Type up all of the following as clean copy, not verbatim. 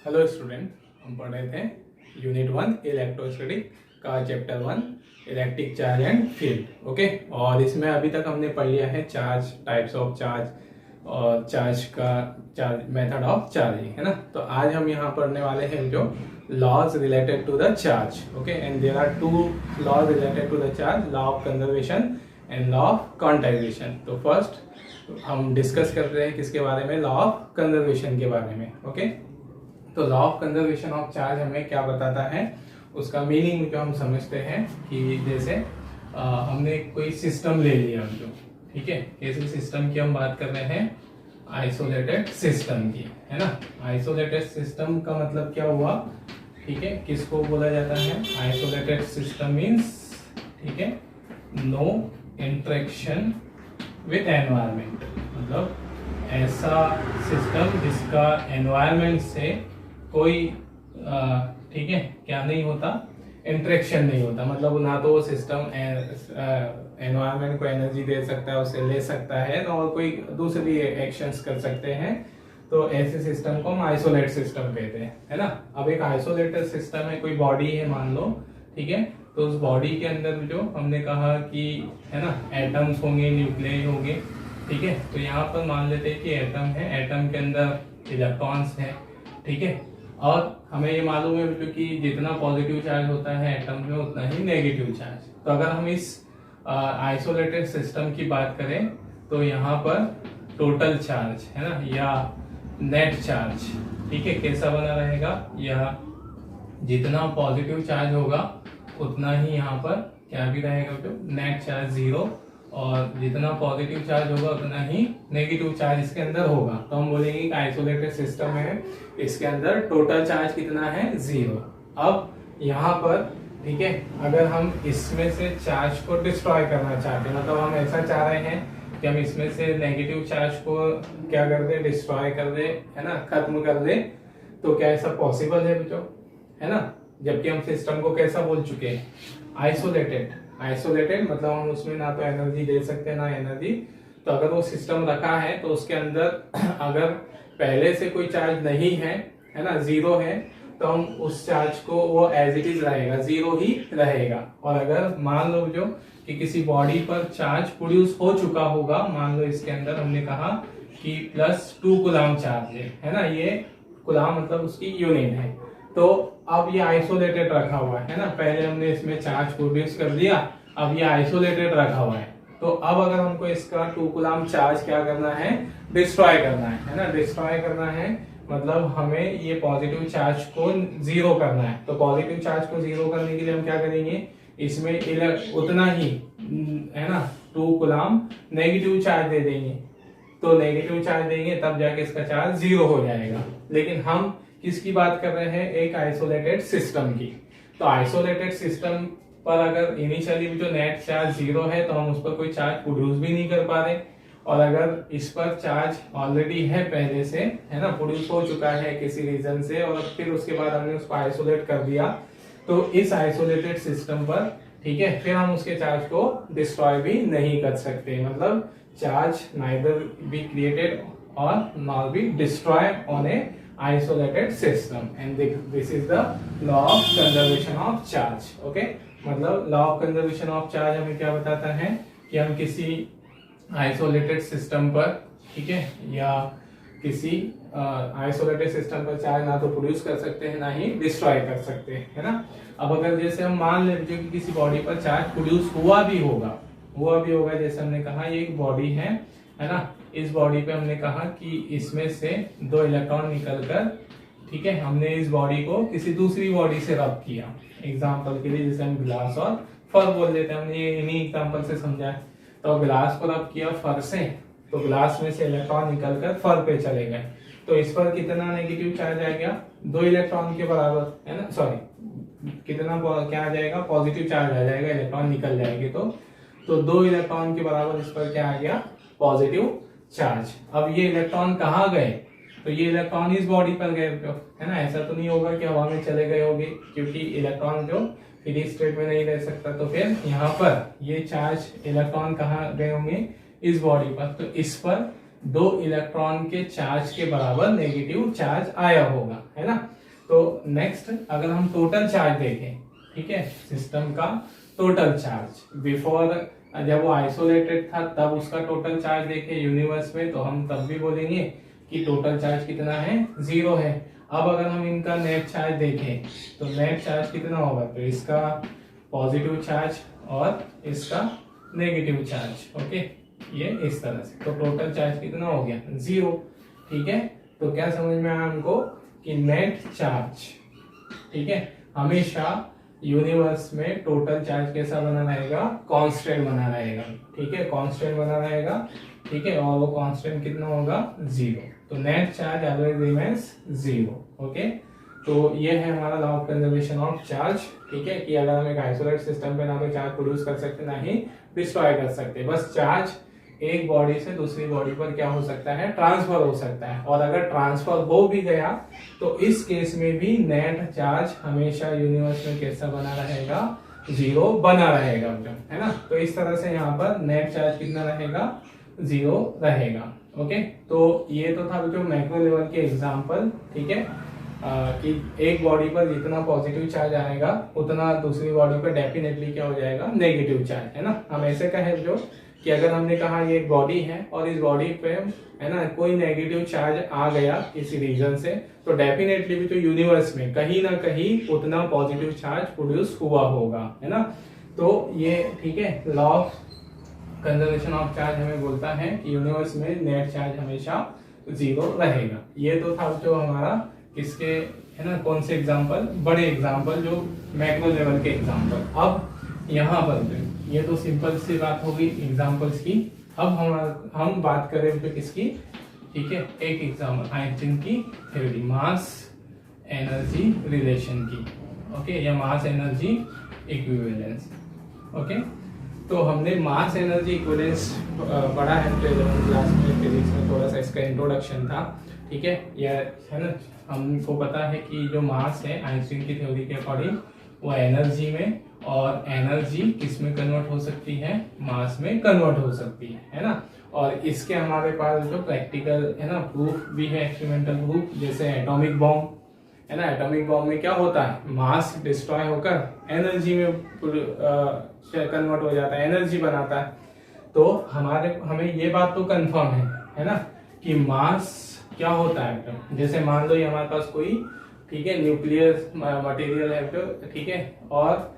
Hello student, हम पढ़ रहे थे यूनिट 1 इलेक्ट्रोस्टैटिक का chapter 1 electric charge and field. Okay, और इसमें अभी तक हमने पढ़ लिया है चार्ज, टाइप्स ऑफ चार्ज और चार्ज मेथड ऑफ चार्जिंग, है ना। तो आज हम यहाँ पढ़ने वाले हैं जो laws related to the charge. Okay, and there are two laws related to the charge, law of conservation and law of quantisation. तो फर्स्ट हम डिस्कस करते हैं किसके बारे में, लॉ ऑफ कंजर्वेशन के बारे में। ओके, तो law of conservation of charge हमें क्या बताता है, उसका मीनिंग जो हम समझते हैं कि जैसे हमने कोई सिस्टम ले लिया जो, ठीक है, कैसे सिस्टम की हम बात कर रहे हैं, आइसोलेटेड सिस्टम की, है ना। आइसोलेटेड सिस्टम का मतलब क्या हुआ, ठीक है, किसको बोला जाता है, आइसोलेटेड सिस्टम मींस, ठीक है, नो इंटरेक्शन विद एनवायरमेंट, मतलब ऐसा सिस्टम जिसका एनवायरमेंट से कोई ठीक है क्या नहीं होता, इंटरेक्शन नहीं होता, मतलब ना तो वो सिस्टम एनवायरमेंट को एनर्जी दे सकता है, उसे ले सकता है, ना और कोई दूसरी एक्शंस कर सकते हैं। तो ऐसे सिस्टम को हम आइसोलेट सिस्टम कहते हैं, है ना। अब एक आइसोलेटेड सिस्टम है, कोई बॉडी है मान लो, ठीक है, तो उस बॉडी के अंदर जो हमने कहा कि, है ना, एटम्स होंगे, न्यूक्लियस होंगे, ठीक है। तो यहाँ पर मान लेते हैं कि एटम है, एटम के अंदर इलेक्ट्रॉन्स है, ठीक है, और हमें ये मालूम है क्योंकि जितना पॉजिटिव चार्ज होता है एटम में उतना ही नेगेटिव चार्ज। तो अगर हम इस आइसोलेटेड सिस्टम की बात करें तो यहाँ पर टोटल चार्ज, है ना, या नेट चार्ज, ठीक है, कैसा बना रहेगा, या जितना पॉजिटिव चार्ज होगा उतना ही यहाँ पर क्या भी रहेगा, जो नेट चार्ज 0, और जितना पॉजिटिव चार्ज होगा उतना ही नेगेटिव चार्ज इसके अंदर होगा। तो हम बोलेंगे कि आइसोलेटेड सिस्टम है, इसके अंदर टोटल चार्ज कितना है, 0। अब यहाँ पर, ठीक है, अगर हम इसमें से चार्ज को डिस्ट्रॉय करना चाहते हैं, मतलब हम ऐसा चाह रहे हैं कि हम इसमें से नेगेटिव चार्ज को क्या कर दे, डिस्ट्रॉय कर दे, है ना, खत्म कर दे, तो क्या ऐसा पॉसिबल है बच्चों, है ना। जबकि हम सिस्टम को कैसा बोल चुके हैं, आइसोलेटेड। आइसोलेटेड मतलब हम उसमें ना तो एनर्जी दे सकते ना एनर्जी। तो अगर वो सिस्टम रखा है तो उसके अंदर अगर पहले से कोई चार्ज नहीं है, है ना, 0 है, तो हम उस चार्ज को, वो एज इट इज रहेगा, 0 ही रहेगा। और अगर मान लो जो कि किसी बॉडी पर चार्ज प्रोड्यूस हो चुका होगा, मान लो इसके अंदर हमने कहा कि +2 कूलम चार्ज है ना, ये कूलम मतलब उसकी यूनिट है, तो अब ये आइसोलेटेड रखा हुआ है ना, पहले हमने इसमें चार्ज प्रोड्यूस कर दिया, अब ये आइसोलेटेड रखा हुआ है। तो अब अगर हमको इसका 2 कूलम चार्ज क्या करना है, डिस्ट्रॉय करना है ना, डिस्ट्रॉय करना है, मतलब हमें ये पॉजिटिव चार्ज को 0 करना है। तो पॉजिटिव चार्ज को 0 करने के लिए हम क्या करेंगे, इसमें उतना ही, है ना, 2 कूलम नेगेटिव चार्ज दे देंगे। तो नेगेटिव चार्ज देंगे तब जाके इसका चार्ज 0 हो जाएगा। लेकिन हम किसकी बात कर रहे हैं, एक आइसोलेटेड सिस्टम की। तो आइसोलेटेड सिस्टम पर अगर इनिशियली जो नेट चार्ज 0 है तो हम उस पर कोई चार्ज प्रोड्यूस भी नहीं कर पा रहे, और अगर इस पर चार्ज ऑलरेडी है पहले से, है ना, प्रोड्यूस हो चुका है किसी रीजन से, और फिर उसके बाद हमने उसको आइसोलेट कर दिया, तो इस आइसोलेटेड सिस्टम पर, ठीक है, फिर हम उसके चार्ज को डिस्ट्रॉय भी नहीं कर सकते, मतलब चार्ज नाइदर बी क्रिएटेड और not be destroy on A isolated system, and this is the law of conservation of charge. Okay, मतलब law of conservation of charge हमें क्या बताता है कि हम किसी isolated system पर, ठीक है, या किसी isolated system पर चार्ज ना तो प्रोड्यूस कर सकते हैं ना ही डिस्ट्रॉय कर सकते हैं, है ना। अब अगर जैसे हम मान लें कि किसी बॉडी पर चार्ज प्रोड्यूस हुआ भी होगा, जैसे हमने कहा ये एक बॉडी है ना, इस बॉडी पे हमने कहा कि इसमें से 2 इलेक्ट्रॉन निकलकर, ठीक है, हमने इस बॉडी को किसी दूसरी बॉडी से रब किया। एग्जांपल के लिए जैसे हम ग्लास और फर बोल देते हैं, हमने ये इन्हीं एग्जांपल से समझा है। तो ग्लास को रब किया फर से, तो ग्लास में से इलेक्ट्रॉन निकलकर फर पे चले गए, तो इस पर कितना नेगेटिव चार्ज आ गया, 2 इलेक्ट्रॉन के बराबर, है ना, सॉरी, कितना क्या आ जाएगा, पॉजिटिव चार्ज आ जाएगा, इलेक्ट्रॉन निकल जाएंगे, तो 2 इलेक्ट्रॉन के बराबर इस पर क्या आ गया, पॉजिटिव चार्ज। अब ये इलेक्ट्रॉन कहाँ गए, तो ये इलेक्ट्रॉन इस बॉडी पर गए, है ना, ऐसा तो नहीं होगा कि हवा में चले गए होंगे, क्योंकि इलेक्ट्रॉन जो फ्री स्टेट में नहीं रह सकता। तो फिर यहाँ पर ये चार्ज इलेक्ट्रॉन कहाँ गए होंगे, इस बॉडी पर, तो इस पर 2 इलेक्ट्रॉन के चार्ज के बराबर नेगेटिव चार्ज आया होगा, है ना। तो नेक्स्ट अगर हम टोटल चार्ज देखें, ठीक है, सिस्टम का टोटल चार्ज बिफोर, जब वो आइसोलेटेड था तब उसका टोटल चार्ज देखें यूनिवर्स में, तो हम तब भी बोलेंगे कि टोटल चार्ज कितना है, 0 है। अब अगर हम इनका नेट चार्ज देखें तो नेट चार्ज कितना होगा, तो इसका पॉजिटिव चार्ज और इसका नेगेटिव चार्ज, ओके, ये इस तरह से। तो टोटल चार्ज कितना हो गया, 0, ठीक है। तो क्या समझ में आया हमको कि नेट चार्ज, ठीक है, हमेशा यूनिवर्स में टोटल चार्ज कैसा बना रहेगा, कांस्टेंट बना रहेगा, ठीक है, कांस्टेंट बना रहेगा, ठीक है, और वो कांस्टेंट कितना होगा, 0। तो net charge always remains 0, okay. तो ये है हमारा law of conservation of charge, ठीक है, कि अगर हम एक आइसोलेट सिस्टम पे ना तो चार्ज प्रोड्यूस कर सकते ना ही डिस्ट्रॉय कर सकते, बस चार्ज एक बॉडी से दूसरी बॉडी पर क्या हो सकता है, ट्रांसफर हो सकता है। और अगर ट्रांसफर हो भी गया तो इस केस में भी नेट चार्ज हमेशा यूनिवर्स में कैसा बना रहेगा, 0 बना रहेगा, है ना। तो इस तरह से यहाँ पर नेट चार्ज कितना रहेगा, 0 रहेगा, ओके। तो ये तो था जो मैक्रो लेवल के एग्जाम्पल, ठीक है, कि एक बॉडी पर जितना पॉजिटिव चार्ज आएगा उतना दूसरी बॉडी पर डेफिनेटली क्या हो जाएगा, नेगेटिव चार्ज, है ना। हम ऐसे कहें जो कि अगर हमने कहा ये एक बॉडी है और इस बॉडी पे, है ना, कोई नेगेटिव चार्ज आ गया किसी रीजन से, तो डेफिनेटली भी तो यूनिवर्स में कहीं ना कहीं उतना पॉजिटिव चार्ज प्रोड्यूस हुआ होगा, है ना। तो ये ठीक है, law of conservation of charge हमें बोलता है कि यूनिवर्स में नेट चार्ज हमेशा 0 रहेगा। ये तो था जो हमारा किसके, है ना, कौन से एग्जाम्पल, बड़े एग्जाम्पल जो मैक्रो लेवल के एग्जाम्पल। अब यहाँ पर ये तो सिंपल सी बात होगी एग्जाम्पल्स की। अब हम बात करें तो किसकी, ठीक है, एक एग्जाम्पल आइंस्टीन की थ्योरी, मास एनर्जी रिलेशन की, ओके, या मास एनर्जी इक्विवेलेंस, ओके। तो हमने मास एनर्जी इक्विवेलेंस पढ़ा है 11th क्लास में, फिजिक्स में थोड़ा सा इसका इंट्रोडक्शन था, ठीक है, यह है ना। हमको पता है कि जो मास है आइंस्टीन की थ्योरी के अकॉर्डिंग वो एनर्जी में, और एनर्जी किस में कन्वर्ट हो सकती है, मास में कन्वर्ट हो सकती है ना। और इसके हमारे पास जो प्रैक्टिकल, है ना, प्रूफ भी है, एक्सपेरिमेंटल प्रूफ, जैसे एटॉमिक बॉम्ब, है ना। एटॉमिक बॉम्ब में क्या होता है, मास डिस्ट्रॉय होकर एनर्जी में कन्वर्ट हो जाता है, एनर्जी बनाता है। तो हमें ये बात तो कंफर्म है ना, कि मास क्या होता है। जैसे मान लो ये हमारे पास कोई, ठीक है, न्यूक्लियर मटेरियल है, तो ठीक है, और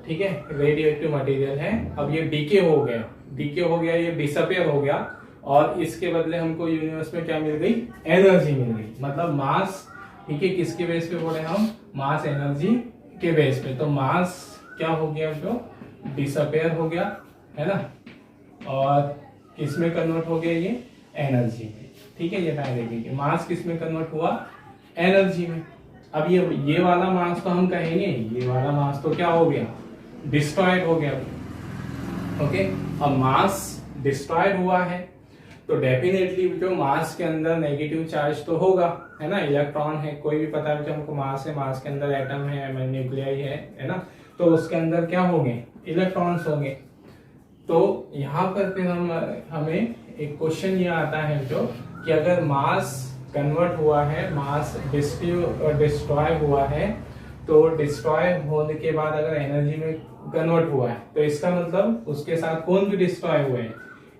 ठीक है, रेडियो एक्टिव मटेरियल है। अब ये डीके हो गया, ये डिसअपियर हो गया, और इसके बदले हमको यूनिवर्स में क्या मिल गई, एनर्जी मिल गई। मतलब मास, ठीक है, किसके बेस पे बोले हम, मास एनर्जी के बेस पे। तो मास क्या हो गया, जो डिसअपियर हो गया, है ना, और किस में कन्वर्ट हो गया, ये एनर्जी में, ठीक है। ये देखिए मास किस में कन्वर्ट हुआ, एनर्जी में। अब ये वाला मास तो हम कहेंगे, ये वाला मास तो क्या हो गया, डिस्ट्रॉयड हो गया, ओके। अब मास डिस्ट्रॉयड हुआ है तो डेफिनेटली जो मास के अंदर नेगेटिव चार्ज तो होगा, है ना। इलेक्ट्रॉन है, कोई भी पता है जो हमको मास है, मास के अंदर एटम है, न्यूक्लियाई है ना, तो उसके अंदर क्या होंगे, इलेक्ट्रॉन्स होंगे। तो यहाँ पर फिर हमें एक क्वेश्चन ये आता है जो कि अगर मास कन्वर्ट हुआ है, मास डिस्ट्रॉय हुआ है, तो डिस्ट्रॉय होने के बाद अगर एनर्जी में कन्वर्ट हुआ है, तो इसका मतलब उसके साथ कौन भी डिस्ट्रॉय हुए,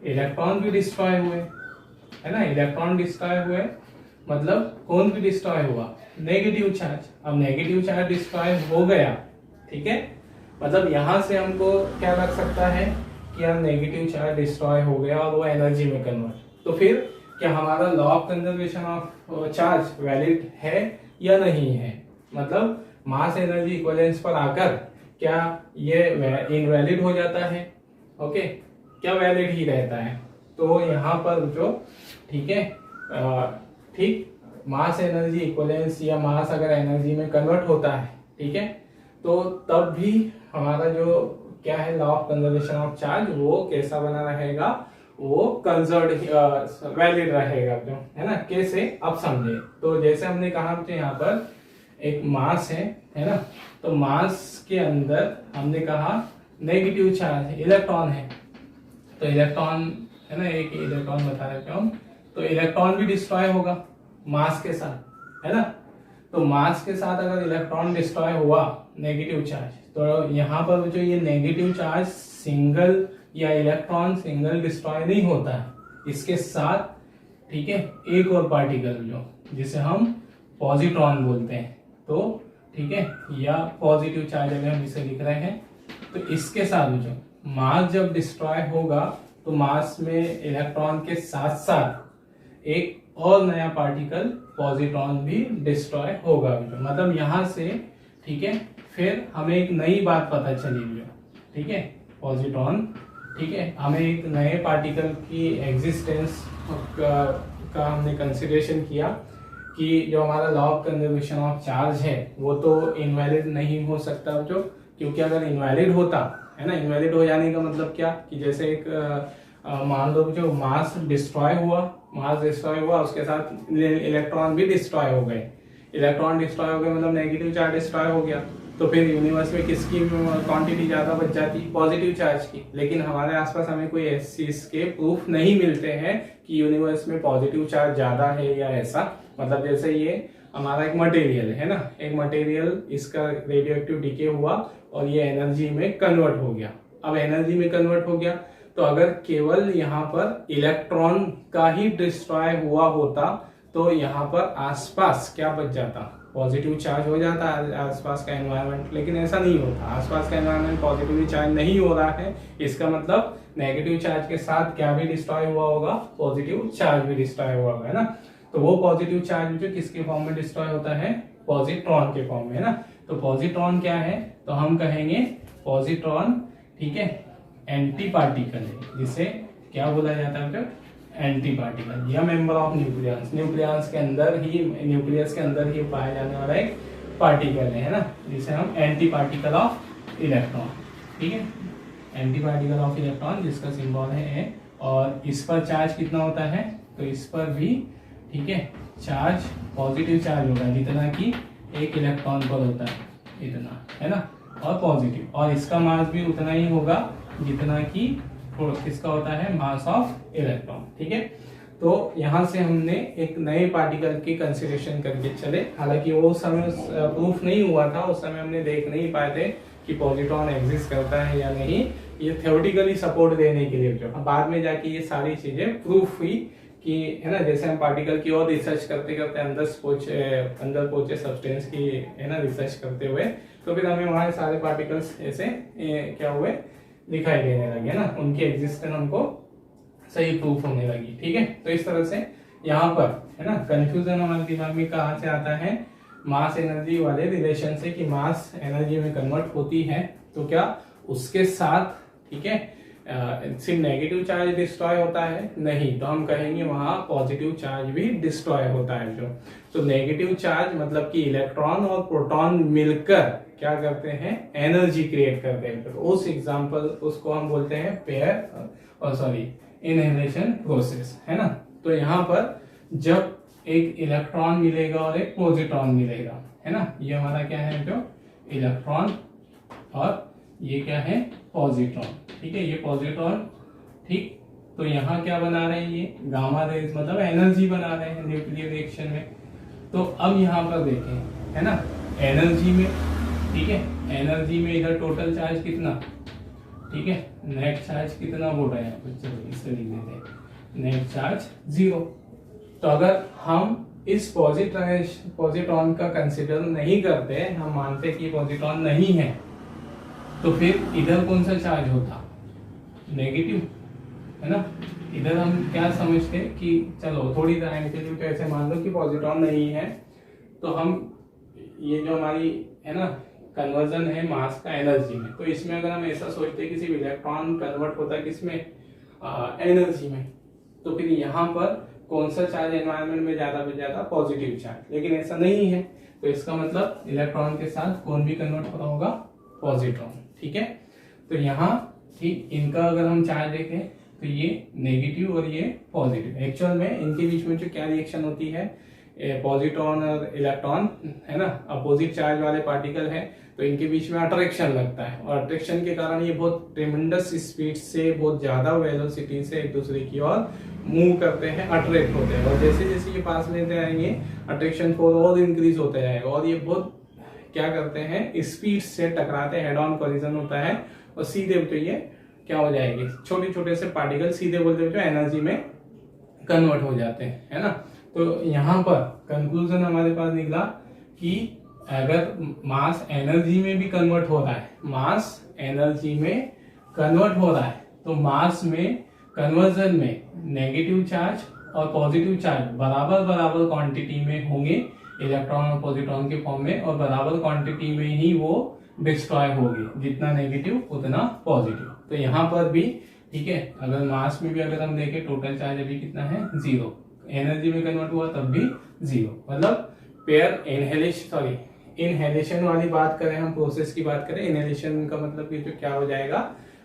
इलेक्ट्रॉन भी डिस्ट्रॉय हुए, है ना। इलेक्ट्रॉन डिस्ट्रॉय हुए मतलब कौन भी डिस्ट्रॉय हुआ, नेगेटिव चार्ज। अब नेगेटिव चार्ज डिस्ट्रॉय हो गया, ठीक है, मतलब यहां से हमको क्या लग सकता है कि यार नेगेटिव चार्ज डिस्ट्रॉय हो गया और वो एनर्जी में कन्वर्ट। तो फिर क्या हमारा law of conservation of charge valid है या नहीं है, मतलब मास एनर्जी इक्विवेलेंस पर आकर क्या ये इनवैलिड हो जाता है, ओके, क्या वैलिड ही रहता है। तो यहाँ पर जो, ठीक है, ठीक, मास एनर्जी इक्विवेलेंस या मास अगर एनर्जी में कन्वर्ट होता है, ठीक है, तो तब भी हमारा जो क्या है, law of conservation of charge वो कैसा बना रहेगा, वो कंजर्व वैलिड रहेगा, जो है ना। कैसे, अब समझे। तो जैसे हमने कहा तो यहाँ पर एक मास है ना, तो मास के अंदर हमने कहा नेगेटिव चार्ज इलेक्ट्रॉन है, तो इलेक्ट्रॉन है ना, एक इलेक्ट्रॉन बता रहे हम, तो इलेक्ट्रॉन भी डिस्ट्रॉय होगा मास के साथ, है ना। तो मास के साथ अगर इलेक्ट्रॉन डिस्ट्रॉय हुआ नेगेटिव चार्ज, तो यहाँ पर जो ये नेगेटिव चार्ज सिंगल या इलेक्ट्रॉन सिंगल डिस्ट्रॉय नहीं होता है, इसके साथ, ठीक है, एक और पार्टिकल जो जिसे हम पॉजिट्रॉन बोलते हैं, तो ठीक है, या पॉजिटिव चार्ज अगर हम इसे लिख रहे हैं, तो इसके साथ जो मास जब डिस्ट्रॉय होगा तो मास में इलेक्ट्रॉन के साथ साथ एक और नया पार्टिकल पॉजिट्रॉन भी डिस्ट्रॉय होगा। मतलब यहां से, ठीक है, फिर हमें एक नई बात पता चली, ठीक है, पॉजिट्रॉन, ठीक है, हमें एक नए पार्टिकल की एग्जिस्टेंस का हमने कंसिडरेशन किया कि जो हमारा law of conservation of charge है वो तो इनवैलिड नहीं हो सकता जो, क्योंकि अगर इनवैलिड होता है ना, इनवैलिड हो जाने का मतलब क्या कि जैसे एक मान लो जो मास डिस्ट्रॉय हुआ उसके साथ इलेक्ट्रॉन भी डिस्ट्रॉय हो गए, इलेक्ट्रॉन डिस्ट्रॉय हो गए मतलब नेगेटिव चार्ज डिस्ट्रॉय हो गया, तो फिर यूनिवर्स में किसकी क्वांटिटी ज्यादा बच जाती, पॉजिटिव चार्ज की। लेकिन हमारे आसपास हमें कोई ऐसी इसके प्रूफ नहीं मिलते हैं कि यूनिवर्स में पॉजिटिव चार्ज ज्यादा है या ऐसा। मतलब जैसे ये हमारा एक मटेरियल है ना, एक मटेरियल, इसका रेडियो एक्टिव डीके हुआ और ये एनर्जी में कन्वर्ट हो गया। अब एनर्जी में कन्वर्ट हो गया तो अगर केवल यहाँ पर इलेक्ट्रॉन का ही डिस्ट्रॉय हुआ होता तो यहाँ पर आसपास क्या बच जाता, पॉजिटिव चार्ज हो जाता आसपास का एनवायरनमेंट। लेकिन ऐसा नहीं होता, आसपास का एनवायरनमेंट पॉजिटिव चार्ज नहीं हो रहा है, इसका मतलब नेगेटिव चार्ज के साथ क्या भी डिस्ट्रॉय हुआ होगा, पॉजिटिव चार्ज भी डिस्ट्रॉय हुआ होगा, है ना। तो वो पॉजिटिव चार्ज जो किसके फॉर्म में डिस्ट्रॉय होता है, पॉजिट्रॉन के फॉर्म में, है ना। तो पॉजिट्रॉन क्या है, तो हम कहेंगे पॉजिट्रॉन, ठीक है, एंटी पार्टिकल है, जिसे क्या बोला जाता है, एंटी पार्टिकल या मेंबर ऑफ न्यूक्लियस, न्यूक्लियस के अंदर ही पाया जाने वाला एक पार्टिकल है ना, जिसे हम एंटी पार्टिकल ऑफ इलेक्ट्रॉन, ठीक है, एंटी पार्टिकल ऑफ इलेक्ट्रॉन जिसका सिंबल है ए। और इस पर चार्ज कितना होता है, तो इस पर भी, ठीक है, चार्ज पॉजिटिव चार्ज होगा जितना कि एक इलेक्ट्रॉन पर होता है, इतना, है ना, और पॉजिटिव, और इसका मास भी उतना ही होगा जितना कि किसका होता है, मास ऑफ इलेक्ट्रॉन, ठीक है। तो यहाँ से हमने एक नए पार्टिकल की कंसिडरेशन करके चले, हालांकि वो समय प्रूफ नहीं हुआ था, उस समय हमने देख नहीं पाए थे कि पॉजिट्रॉन एग्जिस्ट करता है या नहीं, ये थ्योरेटिकली सपोर्ट देने के लिए जो बाद में जाके ये सारी चीजें प्रूफ हुई कि, है ना, जैसे हम पार्टिकल की और रिसर्च करते करते अंदर पहुंचे सब्सटेंस की, है ना, रिसर्च करते हुए, तो फिर हमें वहां सारे पार्टिकल्स ऐसे क्या हुए, दिखाई देने लगे ना, उनकी एग्जिस्टेंस हमको सही प्रूफ होने लगी, ठीक है। तो इस तरह से यहाँ पर, है ना, कंफ्यूजन हमारे दिमाग में कहाँ से आता है, मास एनर्जी वाले रिलेशन से, कि मास एनर्जी में कन्वर्ट होती है तो क्या उसके साथ, ठीक है, सिर्फ नेगेटिव चार्ज डिस्ट्रॉय होता है, नहीं, तो हम कहेंगे वहां पॉजिटिव चार्ज भी डिस्ट्रॉय होता है जो। तो नेगेटिव चार्ज मतलब कि इलेक्ट्रॉन और प्रोटॉन मिलकर क्या करते हैं, एनर्जी क्रिएट करते हैं। तो उस एग्जांपल उसको हम बोलते हैं इनहेलेशन प्रोसेस, है ना। तो यहाँ पर जब एक इलेक्ट्रॉन मिलेगा और एक पॉजिट्रॉन मिलेगा, है ना, ये हमारा क्या है, जो इलेक्ट्रॉन, और ये क्या है, पॉजिट्रॉन, ठीक है, ये पॉजिट्रॉन, ठीक। तो यहाँ क्या बना रहे हैं, ये गामा रेज, मतलब एनर्जी बना रहे हैं न्यूक्लियर रिएक्शन में। तो अब यहाँ पर देखें, है ना, एनर्जी में, ठीक है, एनर्जी में इधर टोटल चार्ज कितना, ठीक है, नेट चार्ज कितना बोल रहे हैं, चलो इससे लिख देते हैं, नेट चार्ज 0। तो अगर हम इस पॉजिट्रॉन का कंसिडर नहीं करते, हम मानते कि पॉजिट्रॉन नहीं है, तो फिर इधर कौन सा चार्ज होता, नेगेटिव, है ना। इधर हम क्या समझते कि चलो थोड़ी टाइम के लिए तो ऐसे मान लो कि पॉजिट्रॉन नहीं है, तो हम ये जो हमारी, है ना, कन्वर्जन है मास का एनर्जी में, तो इसमें अगर हम ऐसा सोचते कि सिर्फ इलेक्ट्रॉन कन्वर्ट होता है किसमें, एनर्जी में, तो फिर यहाँ पर कौन सा चार्ज एनवायरनमेंट में ज्यादा बच जाता, पॉजिटिव चार्ज। लेकिन ऐसा नहीं है, तो इसका मतलब इलेक्ट्रॉन के साथ कौन भी कन्वर्ट होता होगा, पॉजिट्रॉन, ठीक है। तो यहाँ ठीक इनका अगर हम चार्ज देखें तो ये नेगेटिव और ये पॉजिटिव, एक्चुअल में इनके बीच में जो क्या रिएक्शन होती है, पॉजिट्रॉन और इलेक्ट्रॉन, है ना, अपोजिट चार्ज वाले पार्टिकल है, तो इनके बीच में अट्रैक्शन लगता है और अट्रैक्शन के कारण ये बहुत ट्रेमेंडस स्पीड से, बहुत ज्यादा वेलोसिटी से एक दूसरे की ओर मूव करते हैं, अट्रैक्ट होते हैं। और जैसे जैसे ये पास लेते जाएंगे अट्रैक्शन फोर्स और इंक्रीज होता जाएगा और ये बहुत क्या करते हैं, स्पीड से टकराते हैं, हेड ऑन कोलिजन होता है और सीधे तो ये क्या हो जाएगी, छोटे छोटे से पार्टिकल सीधे बोलते जो एनर्जी में कन्वर्ट हो जाते हैं, है ना। तो यहाँ पर कंक्लूजन हमारे पास निकला कि अगर मास एनर्जी में भी कन्वर्ट हो रहा है, मास एनर्जी में कन्वर्ट हो रहा है, तो मास में कन्वर्जन में नेगेटिव चार्ज और पॉजिटिव चार्ज बराबर बराबर क्वांटिटी में होंगे इलेक्ट्रॉन और पॉजिट्रॉन के फॉर्म में, और बराबर क्वांटिटी में ही वो डिस्ट्रॉय होगी, जितना नेगेटिव उतना पॉजिटिव। तो यहाँ पर भी ठीक है, अगर मास में भी अगर हम देखें टोटल चार्ज अभी कितना है 0, एनर्जी में कन्वर्ट हुआ तब भी 0, मतलब पेयर इनहेलेशन वाली बात करें, हम प्रोसेस की बात करें, इनहेलेशन का मतलब कि जो क्या हो जाएगा,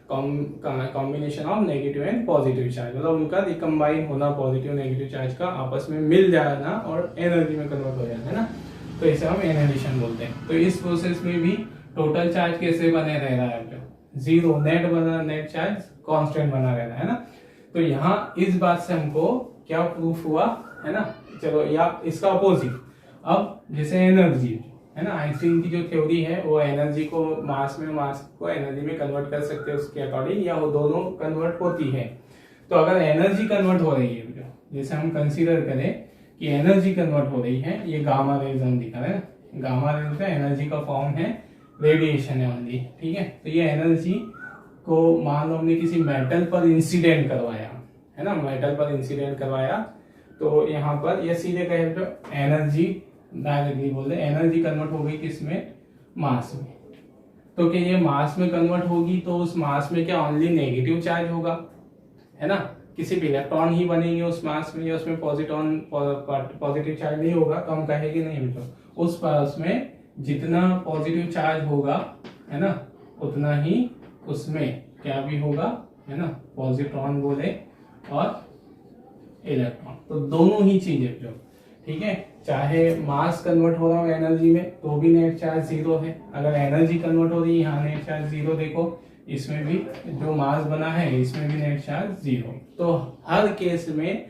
combination of negative and positive charge, मतलब उनका रिकम्बाइन होना पॉजिटिव नेगेटिव चार्ज का आपस में मिल जाना और एनर्जी में कन्वर्ट हो जाना, है ना। तो इसे हम इनहेलेशन बोलते हैं। तो इस प्रोसेस में भी टोटल चार्ज कैसे बने रह रहा है, 0 नेट चार्ज कांस्टेंट बना रह रहा है ना। तो यहाँ इस बात से हमको क्या प्रूफ हुआ, है ना। चलो या इसका अपोजिट, अब जैसे एनर्जी है ना, आइंस्टीन की जो थ्योरी है वो एनर्जी को मास को एनर्जी में कन्वर्ट कर सकते हैं उसके अकॉर्डिंग, या वो दोनों कन्वर्ट होती है। तो अगर एनर्जी कन्वर्ट हो रही है, जैसे हम कंसीडर करें कि एनर्जी कन्वर्ट हो रही है, ये गामा रेज हम दिखा रहे हैं, गामा रेज का एनर्जी का फॉर्म है, रेडिएशन है ओनली, ठीक है। तो ये एनर्जी को मान लो हमने किसी मेटल पर इंसिडेंट करवाया, है ना, मेटल पर इंसिडेंट करवाया, तो यहाँ पर ये सीधे कहे तो एनर्जी डायरेक्टली बोलते हैं, एनर्जी कन्वर्ट हो गई किसमें, मास में। तो क्या ये मास में कन्वर्ट होगी तो उस मास में क्या ओनली नेगेटिव चार्ज होगा, है ना, किसी भी इलेक्ट्रॉन ही बनेंगे उस मास में, या उसमें पॉजिटिव चार्ज नहीं होगा, तो हम कहेंगे नहीं, तो उस पास में जितना पॉजिटिव चार्ज होगा, है ना, उतना ही उसमें क्या भी होगा, है ना, पॉजिट्रॉन बोले और इलेक्ट्रॉन, तो दोनों ही चीजें जो, ठीक है, चाहे मास कन्वर्ट हो रहा हो एनर्जी में तो भी नेट चार्ज 0 है, अगर एनर्जी कन्वर्ट हो रही है यहाँ नेट चार्ज 0, देखो इसमें भी जो मास बना है इसमें भी नेट चार्ज 0। तो हर केस में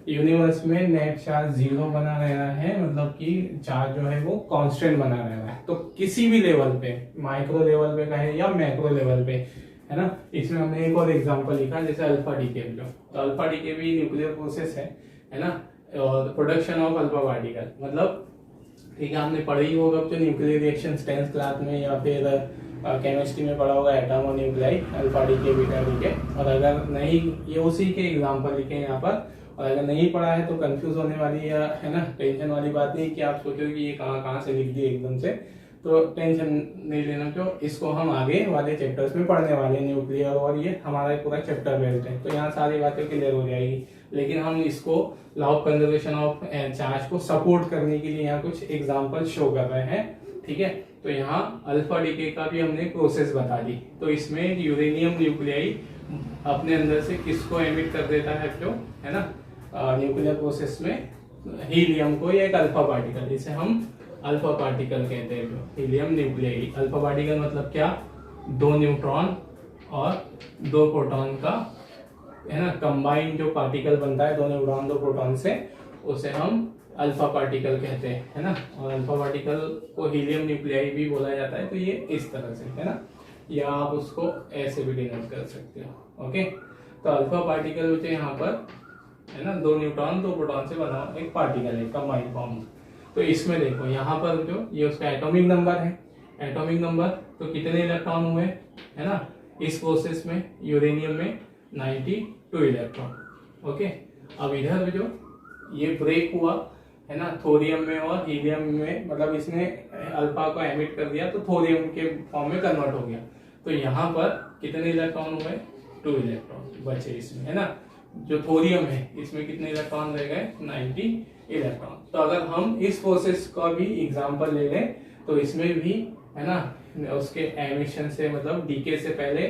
यूनिवर्स में नेट चार्ज 0 बना रहा है, मतलब कि चार्ज जो है वो कांस्टेंट बना रहा है। तो किसी भी लेवल पे, माइक्रो लेवल पे कहे या मैक्रो लेवल पे, है ना। इसमें हमने एक और एग्जांपल लिखा, जैसे अल्फा डीके, तो अल्फा डीके भी न्यूक्लियर प्रोसेस है ना, और प्रोडक्शन ऑफ अल्फा पार्टिकल, मतलब ठीक है, हमने पढ़ी होगा जो न्यूक्लियर रिएक्शन 10th क्लास में या फिर केमिस्ट्री में पढ़ा होगा, एटम और nuclei, alpha decay beta decay. और अगर नहीं, ये उसी के एग्जांपल लिखे हैं यहाँ पर, और अगर नहीं पढ़ा है तो कंफ्यूज होने वाली या, है ना, टेंशन वाली बात नहीं कि आप सोचो कि ये कहाँ से लिख दिए एकदम से, तो टेंशन नहीं लेना, तो इसको हम आगे वाले चैप्टर्स में पढ़ने वाले हैं न्यूक्लियर, और ये हमारा पूरा चैप्टर बेस्ड है, तो यहाँ सारी बातें क्लियर हो जाएगी। लेकिन हम इसको law of conservation of charge को सपोर्ट करने के लिए यहाँ कुछ एग्जांपल शो कर रहे हैं, ठीक है। तो यहाँ अल्फा डीके का भी हमने प्रोसेस बता दी। तो इसमें यूरेनियम न्यूक्लियाई अपने अंदर से किसको एमिट कर देता है, जो है ना, न्यूक्लियर प्रोसेस में हीलियम को, या एक अल्फा पार्टिकल, जिसे हम अल्फा पार्टिकल कहते हैं, जो हीलियम न्यूक्लियाई। अल्फा पार्टिकल मतलब क्या, 2 न्यूट्रॉन और 2 प्रोटॉन का, है ना, कंबाइंड जो पार्टिकल बनता है 2 न्यूट्रॉन 2 प्रोटॉन से, उसे हम अल्फा पार्टिकल कहते हैं, है ना। और अल्फा पार्टिकल को हीलियम न्यूक्लियाई भी बोला जाता है। तो ये इस तरह से, है ना, या आप उसको ऐसे भी डिनोट कर सकते हो, ओके। तो अल्फा पार्टिकल जो यहाँ पर, है ना, 2 न्यूट्रॉन 2 प्रोटॉन से बना एक पार्टिकल है, कंबाइंड फॉर्म। तो इसमें देखो यहाँ पर जो ये उसका एटॉमिक नंबर है, एटॉमिक नंबर, तो कितने इलेक्ट्रॉन हुए, है ना, इस प्रोसेस में यूरेनियम में 92 इलेक्ट्रॉन, ओके। अब इधर जो ये ब्रेक हुआ, है ना, थोरियम में और हीलियम में, मतलब इसने अल्फा को एमिट कर दिया तो थोरियम के फॉर्म में कन्वर्ट हो गया। तो यहाँ पर कितने इलेक्ट्रॉन हुए, 2 इलेक्ट्रॉन बचे इसमें, है ना। जो थोरियम है इसमें कितने इलेक्ट्रॉन रह गए, 90 इलेक्ट्रॉन। तो अगर हम इस प्रोसेस का भी एग्जांपल ले लें तो इसमें भी, है ना, उसके एमिशन से, मतलब डीके से पहले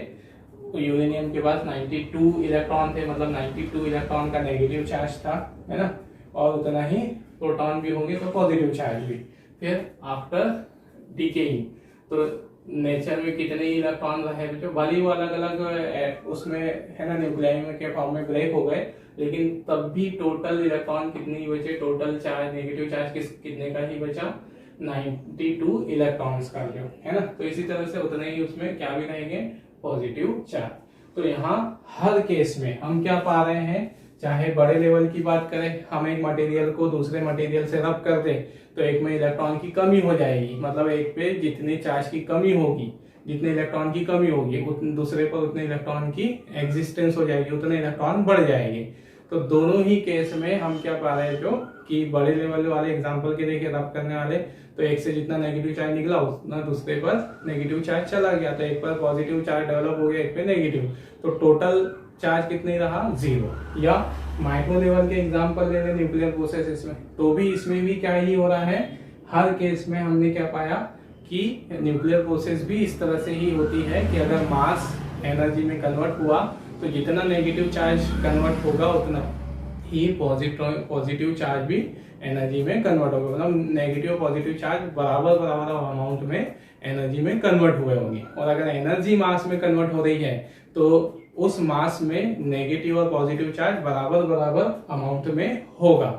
यूरेनियम के पास 92 इलेक्ट्रॉन थे, मतलब 92 इलेक्ट्रॉन का नेगेटिव चार्ज था, है ना, और उतना ही प्रोटॉन भी होंगे तो पॉजिटिव चार्ज भी। फिर आफ्टर डीकेइंग तो नेचर में कितने इलेक्ट्रॉन रहे बच्चों, भले ही वो अलग अलग उसमें है ना न्यूक्लियाई में के फॉर्म में ब्रेक हो गए, लेकिन तब भी टोटल इलेक्ट्रॉन कितने ही बचे, टोटल चार्ज नेगेटिव चार्ज कितने का ही बचा, 92 इलेक्ट्रॉन्स का जो है ना। तो इसी तरह से उतने ही उसमें क्या भी रहेंगे, पॉजिटिव चार्ज। तो यहाँ हर केस में हम क्या पा रहे हैं, चाहे बड़े लेवल की बात करें, हम एक मटेरियल को दूसरे मटेरियल से रब कर दे तो एक में इलेक्ट्रॉन की कमी हो जाएगी, मतलब एक पे जितने चार्ज की कमी होगी, जितने इलेक्ट्रॉन की कमी होगी दूसरे पर उतने इलेक्ट्रॉन की एग्जिस्टेंस हो जाएगी, उतने इलेक्ट्रॉन बढ़ जाएंगे। तो दोनों ही केस में हम क्या पा रहे हैं, जो कि बड़े लेवल वाले एग्जांपल के देखिए रब करने वाले, तो एक से जितना नेगेटिव चार्ज निकला उतना दूसरे पर नेगेटिव चार्ज चला गया, तो एक पर पॉजिटिव चार्ज डेवलप हो गया, एक पे नेगेटिव, तो टोटल चार्ज कितने रहा, 0। या माइक्रो लेवल के एग्जांपल ले लें न्यूक्लियर प्रोसेस में, तो भी इसमें भी क्या ही हो रहा है, हर केस में हमने क्या पाया कि न्यूक्लियर प्रोसेस भी इस तरह से ही होती है कि अगर मास एनर्जी में कन्वर्ट हुआ तो जितना नेगेटिव चार्ज कन्वर्ट होगा उतना ही पॉजिटिव चार्ज भी एनर्जी में कन्वर्ट होगा, मतलब नेगेटिव पॉजिटिव चार्ज बराबर बराबर अमाउंट में एनर्जी में कन्वर्ट हुए होंगे। और अगर एनर्जी मास में कन्वर्ट हो रही है तो उस मास में नेगेटिव और पॉजिटिव चार्ज बराबर बराबर अमाउंट में होगा।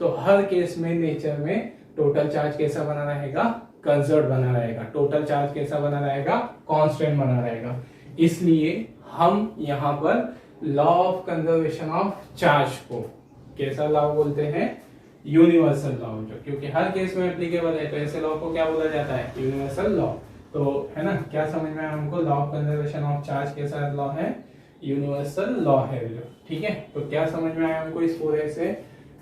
तो हर केस में नेचर में टोटल चार्ज कैसा बना रहेगा, कंजर्व बना रहेगा, टोटल चार्ज कैसा बना रहेगा, कांस्टेंट बना रहेगा। इसलिए हम यहाँ पर law of conservation of charge को कैसा लॉ बोलते हैं, यूनिवर्सल लॉ, जो क्योंकि हर केस में एप्लीकेबल है, तो ऐसे लॉ को क्या बोला जाता है, यूनिवर्सल लॉ। तो है ना, क्या समझ में आया हमको, law of conservation of charge कैसा लॉ है, यूनिवर्सल लॉ है जो, ठीक है। तो क्या समझ में आया हमको इस पूरे से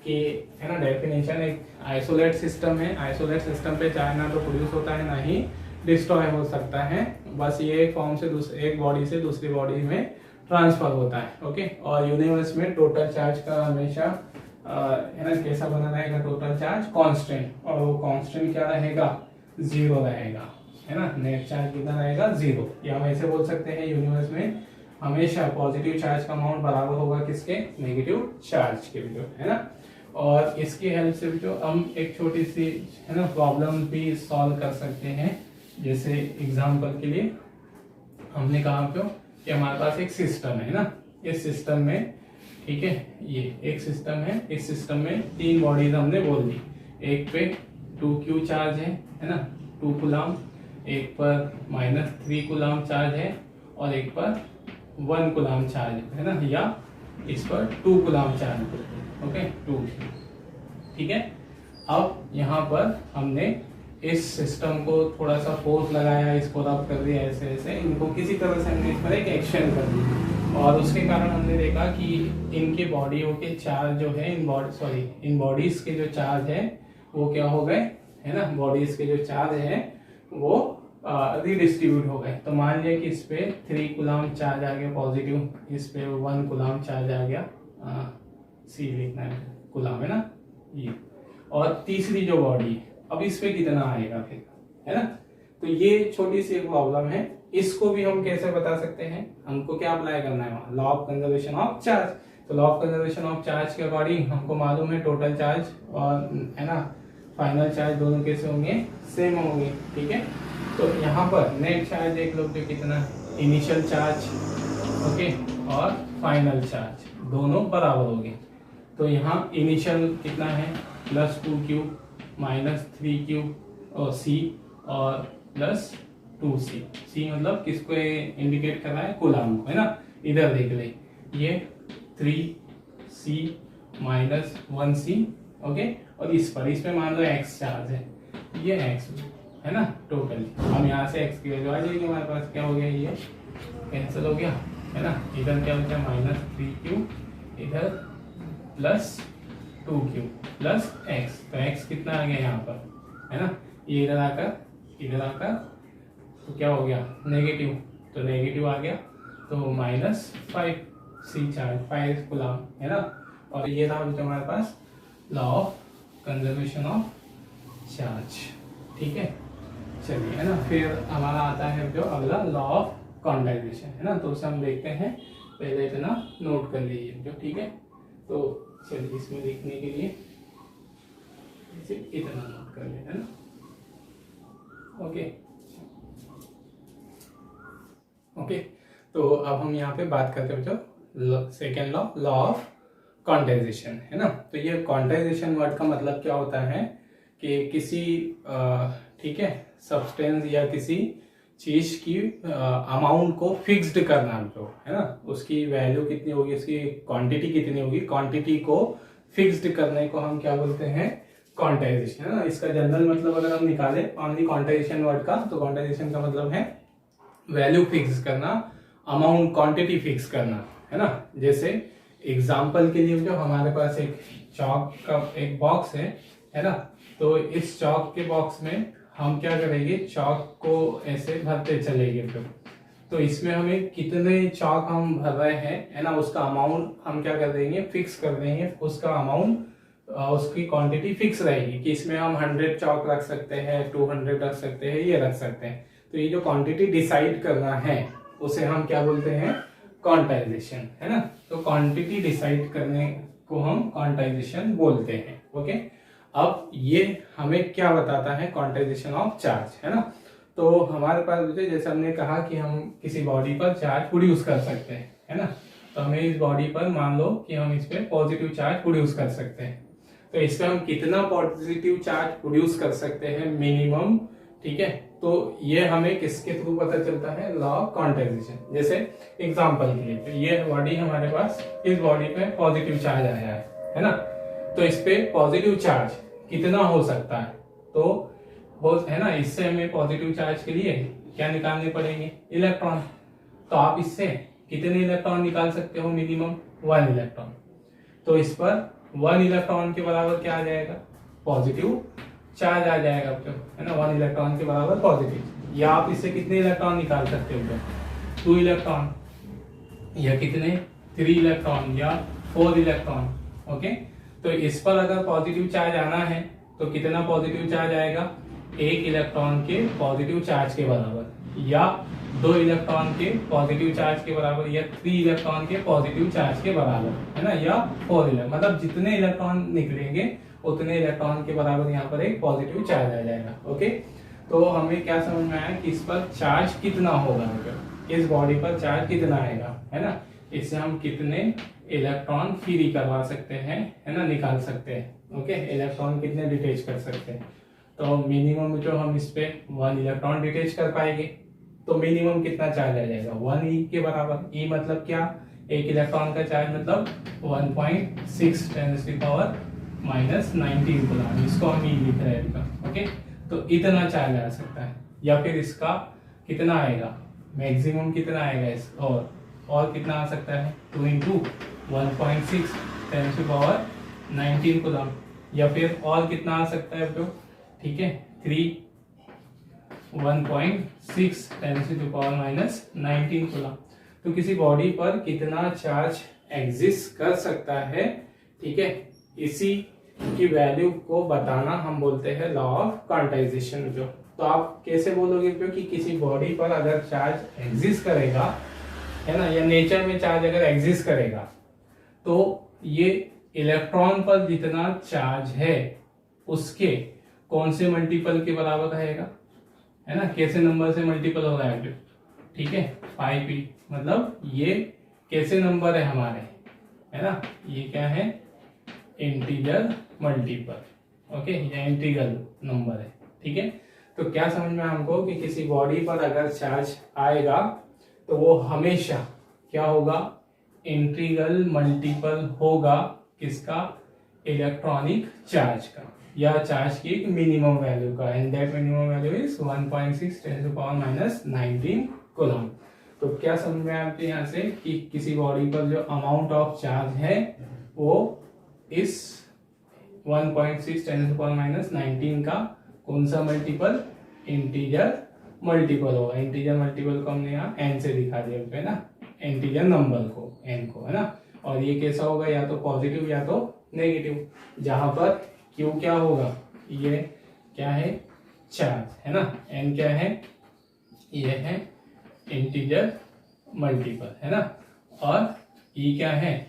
कि है ना, डेफिनेशन एक आइसोलेट सिस्टम है, आइसोलेट सिस्टम पे चाहे ना तो प्रोड्यूस होता है ना ही डिस्ट्रॉय हो सकता है, बस ये एक फॉर्म से एक बॉडी से दूसरी बॉडी में ट्रांसफर होता है, ओके। और यूनिवर्स में टोटल चार्ज का हमेशा है ना कैसा बना रहेगा, टोटल चार्ज कांस्टेंट, और वो कांस्टेंट क्या रहेगा, 0 रहेगा, है ना। नेट चार्ज कितना रहेगा, 0। या हम ऐसे बोल सकते हैं यूनिवर्स में हमेशा पॉजिटिव चार्ज का अमाउंट बराबर होगा किसके, नेगेटिव चार्ज के, जो है ना। और इसकी हेल्प से भी जो हम एक छोटी सी है ना प्रॉब्लम भी सॉल्व कर सकते हैं। जैसे एग्जांपल के लिए हमने कहा क्यों कि हमारे पास एक सिस्टम है ना, इस सिस्टम में, ठीक है, ये एक सिस्टम है, इस सिस्टम में 3 बॉडीज हमने बोल दी, एक पे 2q चार्ज है ना, 2 कूलम, एक पर -3 कूलम चार्ज है, और एक पर 1 कूलम चार्ज है ना, या इस पर 2 कूलम चार्ज, ओके, 2, ठीक है। अब यहाँ पर हमने इस सिस्टम को थोड़ा सा फोर्स लगाया, इसको रब कर दिया, ऐसे ऐसे इनको किसी तरह से हमने इस पर एक एक्शन कर दी, और उसके कारण हमने देखा कि इनके बॉडियों के चार्ज जो है, इन बॉडीज के जो चार्ज है वो क्या हो गए, है ना, बॉडीज के जो चार्ज है वो रिडिस्ट्रीब्यूट हो गए। तो मान लिया कि इस पे 3 कूलम चार्ज आ गया पॉजिटिव, इस पे 1 कूलम चार्ज आ गया, सी लिखना है, कूलम है ना ये, और तीसरी जो बॉडी अब इस पे कितना आएगा फिर, है ना। तो ये छोटी सी एक प्रॉब्लम है, इसको भी हम कैसे बता सकते हैं, हमको क्या अप्लाई करना है वहां, law of conservation of charge. तो law of conservation of charge के अकॉर्डिंग हमको मालूम है टोटल चार्ज और है ना फाइनल चार्ज दोनों कैसे होंगे, सेम होंगे, ठीक है। तो यहाँ पर नेट चार्ज देख लो कि कितना, इनिशियल चार्ज, ओके, और फाइनल चार्ज दोनों बराबर हो गए। तो यहाँ इनिशियल कितना है, +2q -3q और c और +2c, c मतलब किसको इंडिकेट कर रहा है, कूलम को, है ना। इधर देख ले, ये 3c -1c, ओके, और इस पे मान लो x चार्ज है, ये x है ना टोटल। हम यहाँ से x की वैल्यू आ जाएगी हमारे पास, क्या हो गया, ये कैंसिल हो गया, है ना। इधर क्या बचा, -3q, इधर +2q +x, तो x कितना आ गया यहाँ पर, है ना। ये इधर आकर तो क्या हो गया, नेगेटिव, तो नेगेटिव आ गया, तो -5c चार्ज, 5 कूलम, है ना। और ये रहा जो हमारे पास law of conservation of charge, ठीक है। चलिए, है ना, फिर हमारा आता है जो अगला लॉ ऑफ क्वांटाइजेशन, है ना। तो उसे हम देखते हैं, पहले इतना नोट कर लीजिए जो, ठीक है। तो चलिए इसमें लिखने के लिए इतना नोट कर लेते हैं ना, ओके। ओके, तो अब हम यहाँ पे बात करते हैं बच्चों second law, law of quantization, है ना। तो ये क्वांटाइजेशन वर्ड का मतलब क्या होता है कि किसी ठीक है सब्सटेंस या किसी चीज की अमाउंट को फिक्स्ड करना, जो है ना उसकी वैल्यू कितनी होगी, उसकी क्वांटिटी कितनी होगी, क्वांटिटी को फिक्स्ड करने को हम क्या बोलते हैं, क्वांटाइजेशन, है ना। इसका जनरल मतलब अगर हम निकाले ओनली क्वांटाइजेशन वर्ड का, तो क्वांटाइजेशन का मतलब है वैल्यू फिक्स करना, अमाउंट क्वांटिटी फिक्स करना, है ना। जैसे एग्जाम्पल के लिए जो हमारे पास एक चौक का एक बॉक्स है ना। तो इस चौक के बॉक्स में हम क्या करेंगे, चौक को ऐसे भरते चलेंगे फिर, तो इसमें हमें कितने चौक हम भर रहे हैं, है ना, उसका अमाउंट हम क्या कर देंगे, फिक्स कर देंगे। उसका अमाउंट उसकी क्वांटिटी फिक्स रहेगी कि इसमें हम 100 चौक रख सकते हैं, 200 रख सकते हैं, ये रख सकते हैं। तो ये जो क्वांटिटी डिसाइड करना है उसे हम क्या बोलते हैं, क्वांटाइजेशन, है ना। तो क्वांटिटी डिसाइड करने को हम क्वांटाइजेशन बोलते हैं। ओके, अब ये हमें क्या बताता है, क्वांटाइजेशन ऑफ चार्ज, है ना। तो हमारे पास जैसे हमने कहा कि हम किसी बॉडी पर चार्ज प्रोड्यूस कर सकते हैं, है ना। तो हमें इस बॉडी पर मान लो कि हम इस पे पॉजिटिव चार्ज प्रोड्यूस कर सकते हैं। तो इस पे हम कितना पॉजिटिव चार्ज प्रोड्यूस कर सकते हैं मिनिमम, ठीक है। तो ये हमें किसके थ्रू पता चलता है, लॉ ऑफ क्वांटाइजेशन। जैसे एग्जांपल के लिए, तो ये बॉडी हमारे पास, इस बॉडी पे पॉजिटिव चार्ज आया है ना। तो इस पे पॉजिटिव चार्ज कितना हो सकता है, तो हो, है ना, इससे हमें पॉजिटिव चार्ज के लिए क्या निकालने पड़ेंगे, इलेक्ट्रॉन। तो आप इससे कितने इलेक्ट्रॉन निकाल सकते हो, मिनिमम 1 इलेक्ट्रॉन। तो इस पर 1 इलेक्ट्रॉन के बराबर क्या आ जाएगा, पॉजिटिव चार्ज आ जाएगा, है ना। 1 इलेक्ट्रॉन के बराबर पॉजिटिव। या आप इससे कितने इलेक्ट्रॉन निकाल सकते हो, 2 इलेक्ट्रॉन, या कितने 3 इलेक्ट्रॉन, या 4 इलेक्ट्रॉन। ओके, तो इस पर अगर पॉजिटिव चार्ज आना है तो कितना पॉजिटिव चार्ज आएगा, 1 इलेक्ट्रॉन के पॉजिटिव चार्ज के बराबर, या 2 इलेक्ट्रॉन के पॉजिटिव चार्ज के बराबर, या 3 इलेक्ट्रॉन के पॉजिटिव चार्ज के बराबर, है ना, या 4 इलेक्ट्रॉन, मतलब जितने इलेक्ट्रॉन निकलेंगे उतने इलेक्ट्रॉन के बराबर यहाँ पर एक पॉजिटिव चार्ज आ जाएगा। ओके, तो हमें क्या समझ में आया कि इस पर चार्ज कितना होगा, इस बॉडी पर चार्ज कितना आएगा, है ना। इससे हम कितने इलेक्ट्रॉन फ्री करवा सकते हैं, है ना, निकाल सकते हैं। ओके, इलेक्ट्रॉन कितने डिटेच कर सकते हैं। तो मिनिमम जो हम इस पे 1 इलेक्ट्रॉन डिटेच कर पाएंगे, तो मिनिमम कितना चार्ज आ जाएगा, 1 ई के बराबर। ई मतलब क्या, 1 इलेक्ट्रॉन का चार्ज मतलब 1.6 × 10⁻⁻19 कूलम, इसको हम ई लिख रहे हैं। ओके, तो इतना चार्ज आ सकता है। या फिर इसका कितना आएगा, मैक्सिमम कितना आएगा इस, और कितना आ सकता है, 2 × 1.6 10⁻19 कूलम। या फिर और कितना आ सकता है बच्चों, ठीक है, 1.6 10⁻19 कूलम। तो किसी बॉडी पर कितना चार्ज एग्जिस्ट कर सकता है, ठीक है, इसी की वैल्यू को बताना हम बोलते हैं लॉ ऑफ क्वांटाइजेशन। जो तो आप कैसे बोलोगे क्योंकि किसी बॉडी पर अगर चार्ज एग्जिस्ट करेगा, है ना, या नेचर में चार्ज अगर एग्जिस्ट करेगा, तो ये इलेक्ट्रॉन पर जितना चार्ज है उसके कौन से मल्टीपल के बराबर रहेगा, है ना, कैसे नंबर से मल्टीपल हो रहा है, ठीक है, 5p, मतलब ये कैसे नंबर है हमारे, है ना, ये क्या है, इंटीजर मल्टीपल। ओके, ये इंटीग्रल नंबर है, ठीक है। तो क्या समझ में हमको कि किसी बॉडी पर अगर चार्ज आएगा तो वो हमेशा क्या होगा, इंटीग्रल मल्टीपल होगा किसका, इलेक्ट्रॉनिक चार्ज का, या चार्ज की एक मिनिमम वैल्यू का, and that minimum value is 1.6 10⁻⁻19 coulomb. तो क्या समझ में आते हैं यहाँ से कि किसी बॉडी पर जो अमाउंट ऑफ चार्ज है वो इस 1.6 10⁻⁻19 का कौन सा मल्टीपल, इंटीजर मल्टीपल होगा। इंटीजर मल्टीपल को हमने यहाँ n से दिखा दिया, है ना, इंटीजर नंबर को, n को, है ना। और ये कैसा होगा, या तो पॉजिटिव या तो नेगेटिव, जहां पर q क्या होगा, ये क्या है, चार्ज, है ना, n क्या है, ये है इंटीजर मल्टीपल, है ना, और e क्या है,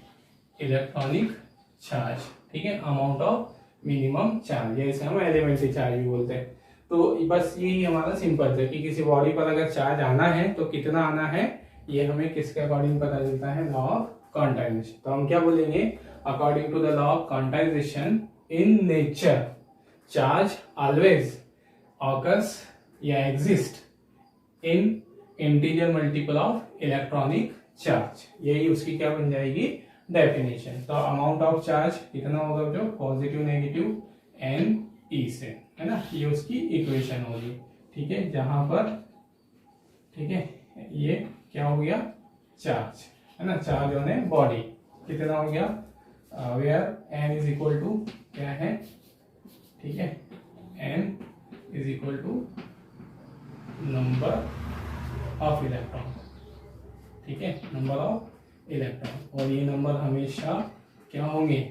इलेक्ट्रॉनिक चार्ज, ठीक है, अमाउंट ऑफ मिनिमम चार्ज, इसे हम एलिमेंट्री चार्ज भी बोलते हैं। तो बस यही हमारा सिंपल है कि किसी बॉडी पर अगर चार्ज आना है तो कितना आना है, ये हमें किसके अकॉर्डिंग पता चलता है, लॉ ऑफ क्वांटाइजेशन। तो हम क्या बोलेंगे, according to the law of quantization in nature charge always occurs या exist in integer multiple of electronic charge. यही उसकी क्या बन जाएगी, डेफिनेशन। तो अमाउंट ऑफ चार्ज कितना होगा, जो पॉजिटिव नेगेटिव एन ई से, है ना, ये उसकी इक्वेशन होगी। ठीक है, जहां पर, ठीक है, ये क्या हो गया, चार्ज, है ना, चार्ज ऑन ए बॉडी कितना हो गया, where N is equal to क्या है, ठीक है, N is equal to number of electron, ठीक है, नंबर ऑफ इलेक्ट्रॉन। और ये नंबर हमेशा क्या होंगे,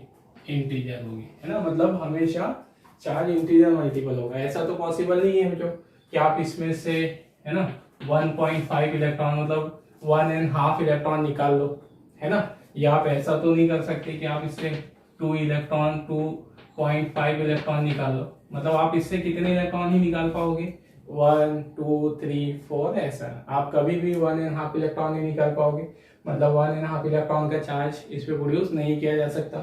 इंटीजर होंगे, है ना, मतलब हमेशा चार्ज इंटीजर मल्टीपल होगा। ऐसा तो पॉसिबल नहीं है बच्चों कि आप इसमें से, है ना, 1.5 इलेक्ट्रॉन मतलब 1.5 इलेक्ट्रॉन निकाल लो, है ना, या आप ऐसा तो नहीं कर सकते कि आप इससे 2 इलेक्ट्रॉन 2.5 इलेक्ट्रॉन निकाल लो। मतलब आप इससे कितने इलेक्ट्रॉन ही निकाल पाओगे, 1 2 3 4, ऐसा आप कभी भी 1.5 इलेक्ट्रॉन नहीं निकाल पाओगे। मतलब 1.5 इलेक्ट्रॉन का चार्ज इस पे प्रोड्यूस नहीं किया जा सकता।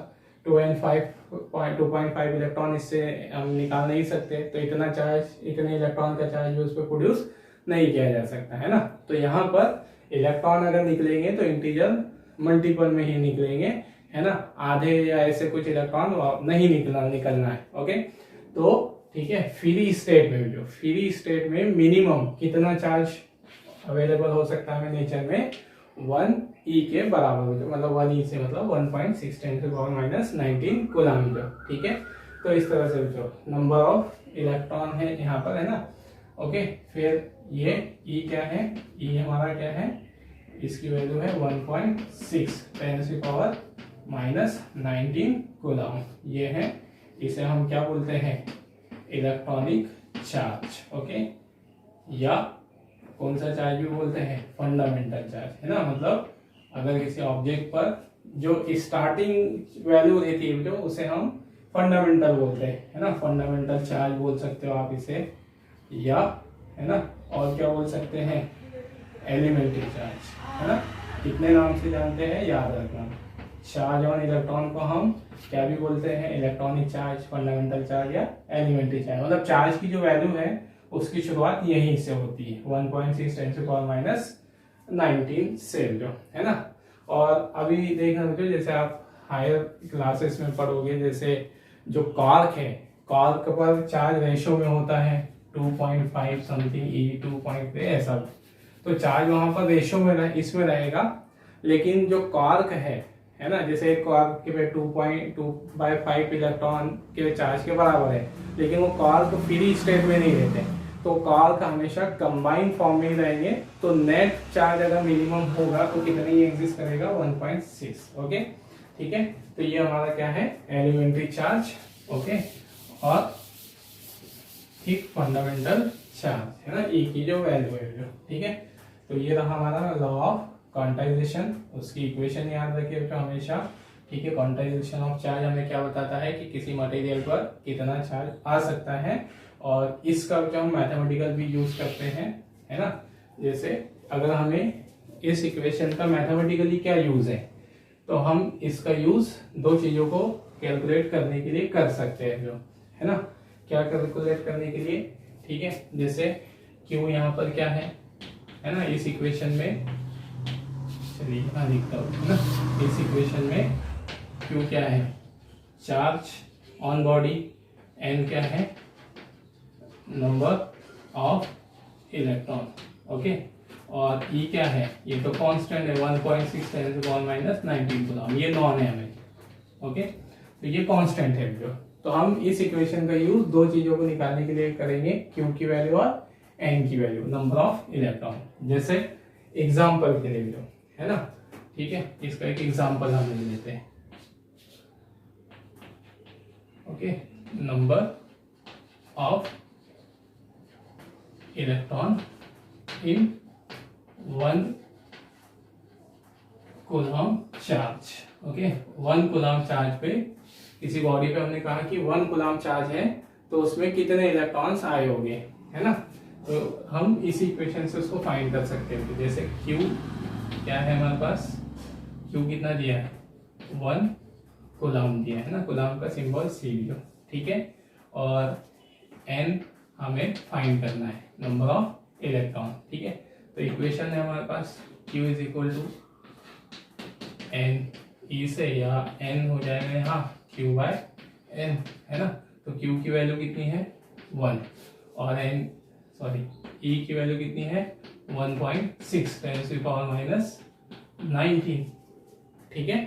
2.5 इलेक्ट्रॉन इससे हम निकाल नहीं सकते, तो इतना चार्ज, इतने इलेक्ट्रॉन का चार्ज भी उस पर प्रोड्यूस नहीं किया जा सकता, है ना। तो यहाँ पर इलेक्ट्रॉन अगर निकलेंगे तो इंटीजर मल्टीपल में ही निकलेंगे, है ना, आधे या ऐसे कुछ इलेक्ट्रॉन नहीं निकलना है। ओके, तो ठीक है, फ्री स्टेट में, जो फ्री स्टेट में मिनिमम कितना चार्ज अवेलेबल हो सकता है नेचर में, 1 ई के बराबर, मतलब 1 ई से मतलब 1.6 × 10⁻19 कूलम, ठीक है। तो इस तरह से जो नंबर ऑफ इलेक्ट्रॉन है यहाँ पर, है ना। ओके, फिर ये ई क्या है, ई हमारा क्या है, इसकी वैल्यू है 1.6 × 10⁻19 कूलम। ये है, इसे हम क्या बोलते हैं, इलेक्ट्रॉनिक चार्ज। ओके, या कौन सा चार्ज भी बोलते हैं, फंडामेंटल चार्ज, है ना। मतलब अगर किसी ऑब्जेक्ट पर जो स्टार्टिंग वैल्यू रहती है जो, उसे हम फंडामेंटल बोलते हैं, है ना, फंडामेंटल चार्ज बोल सकते हो आप इसे, या, है ना, और क्या बोल सकते हैं, एलिमेंट्री चार्ज, है ना। कितने नाम से जानते हैं, याद रखना। चार्ज ऑन इलेक्ट्रॉन को हम क्या भी बोलते हैं, इलेक्ट्रॉनिक चार्ज, फंडामेंटल चार्ज या एलिमेंट्री चार्ज। मतलब चार्ज की जो वैल्यू है उसकी शुरुआत यहीं से होती है, 1.6 × 10⁻19 से, जो है ना। और अभी देखना बच्चों, जैसे आप हायर क्लासेस में पढ़ोगे, जैसे जो कॉर्क है, कॉर्क पर चार्ज रेशो में होता है 2.5 समथिंग ई 2.3 ऐसा, तो चार्ज वहां पर रेशो में इसमें रहेगा। लेकिन जो कॉर्क है ना, जैसे एक कॉर्क के पे 2.2/5 इलेक्ट्रॉन के चार्ज के बराबर है, लेकिन वो कॉर्क फ्री स्टेट में नहीं रहते, तो कॉर्क हमेशा कंबाइंड फॉर्म में ही रहेंगे। तो नेट चार्ज अगर मिनिमम होगा तो कितने ही एग्जिस्ट करेगा, 1.6। ओके, ठीक है। तो ये हमारा क्या है, एलिमेंट्री चार्ज। ओके, और ठीक फंडामेंटल चार्ज, है ना, ई की जो वैल्यू है, जो, ठीक है। तो ये रहा हमारा लॉ ऑफ क्वांटाइजेशन, उसकी इक्वेशन याद रखिए तो हमेशा, ठीक है। क्वांटाइजेशन ऑफ चार्ज हमें क्या बताता है कि किसी मटेरियल पर कितना चार्ज आ सकता है, और इसका जो हम मैथमेटिकल भी यूज करते हैं, है ना। जैसे अगर हमें इस इक्वेशन का मैथमेटिकली क्या यूज है, तो हम इसका यूज दो चीजों को कैलकुलेट करने के लिए कर सकते हैं, जो, है ना, क्या कैलकुलेट करने के लिए, ठीक है। जैसे क्यू यहाँ पर क्या है ना, इस इक्वेशन में, चलिए यहाँ लिखता हूँ, है ना, इस इक्वेशन में क्यू क्या है, चार्ज ऑन बॉडी, एन क्या है, नंबर ऑफ इलेक्ट्रॉन, ओके, और ई क्या है, ये तो कांस्टेंट है 1.6 × 10⁻19 कूलम, ये नॉन है हमें, ओके। तो ये कांस्टेंट है जो, तो हम इस इक्वेशन का यूज दो चीजों को निकालने के लिए करेंगे, क्यू की वैल्यू और एन की वैल्यू, नंबर ऑफ इलेक्ट्रॉन। जैसे एग्जाम्पल के लिए जो, है ना, ठीक है, इसका एक एग्जाम्पल हम ले लेते हैं। Okay, number of electron in 1 coulomb charge. Okay, 1 coulomb charge पे, किसी बॉडी पे हमने कहा कि 1 कूलम चार्ज है, तो उसमें कितने इलेक्ट्रॉन्स आए होंगे, है ना। तो हम इसी इक्वेशन से उसको फाइंड कर सकते हैं। जैसे Q क्या है हमारे पास, Q कितना दिया है 1 कूलम दिया है ना, कूलम का सिंबल C लियो, ठीक है। और N हमें फाइंड करना है, नंबर ऑफ इलेक्ट्रॉन, ठीक है। तो इक्वेशन है हमारे पास Q is equal to N E से, या N हो जाएगा यहाँ Q बाय N, है ना। तो Q की वैल्यू कितनी है 1 और E की वैल्यू कितनी है 1.6 10 की पावर माइनस 19, ठीक है।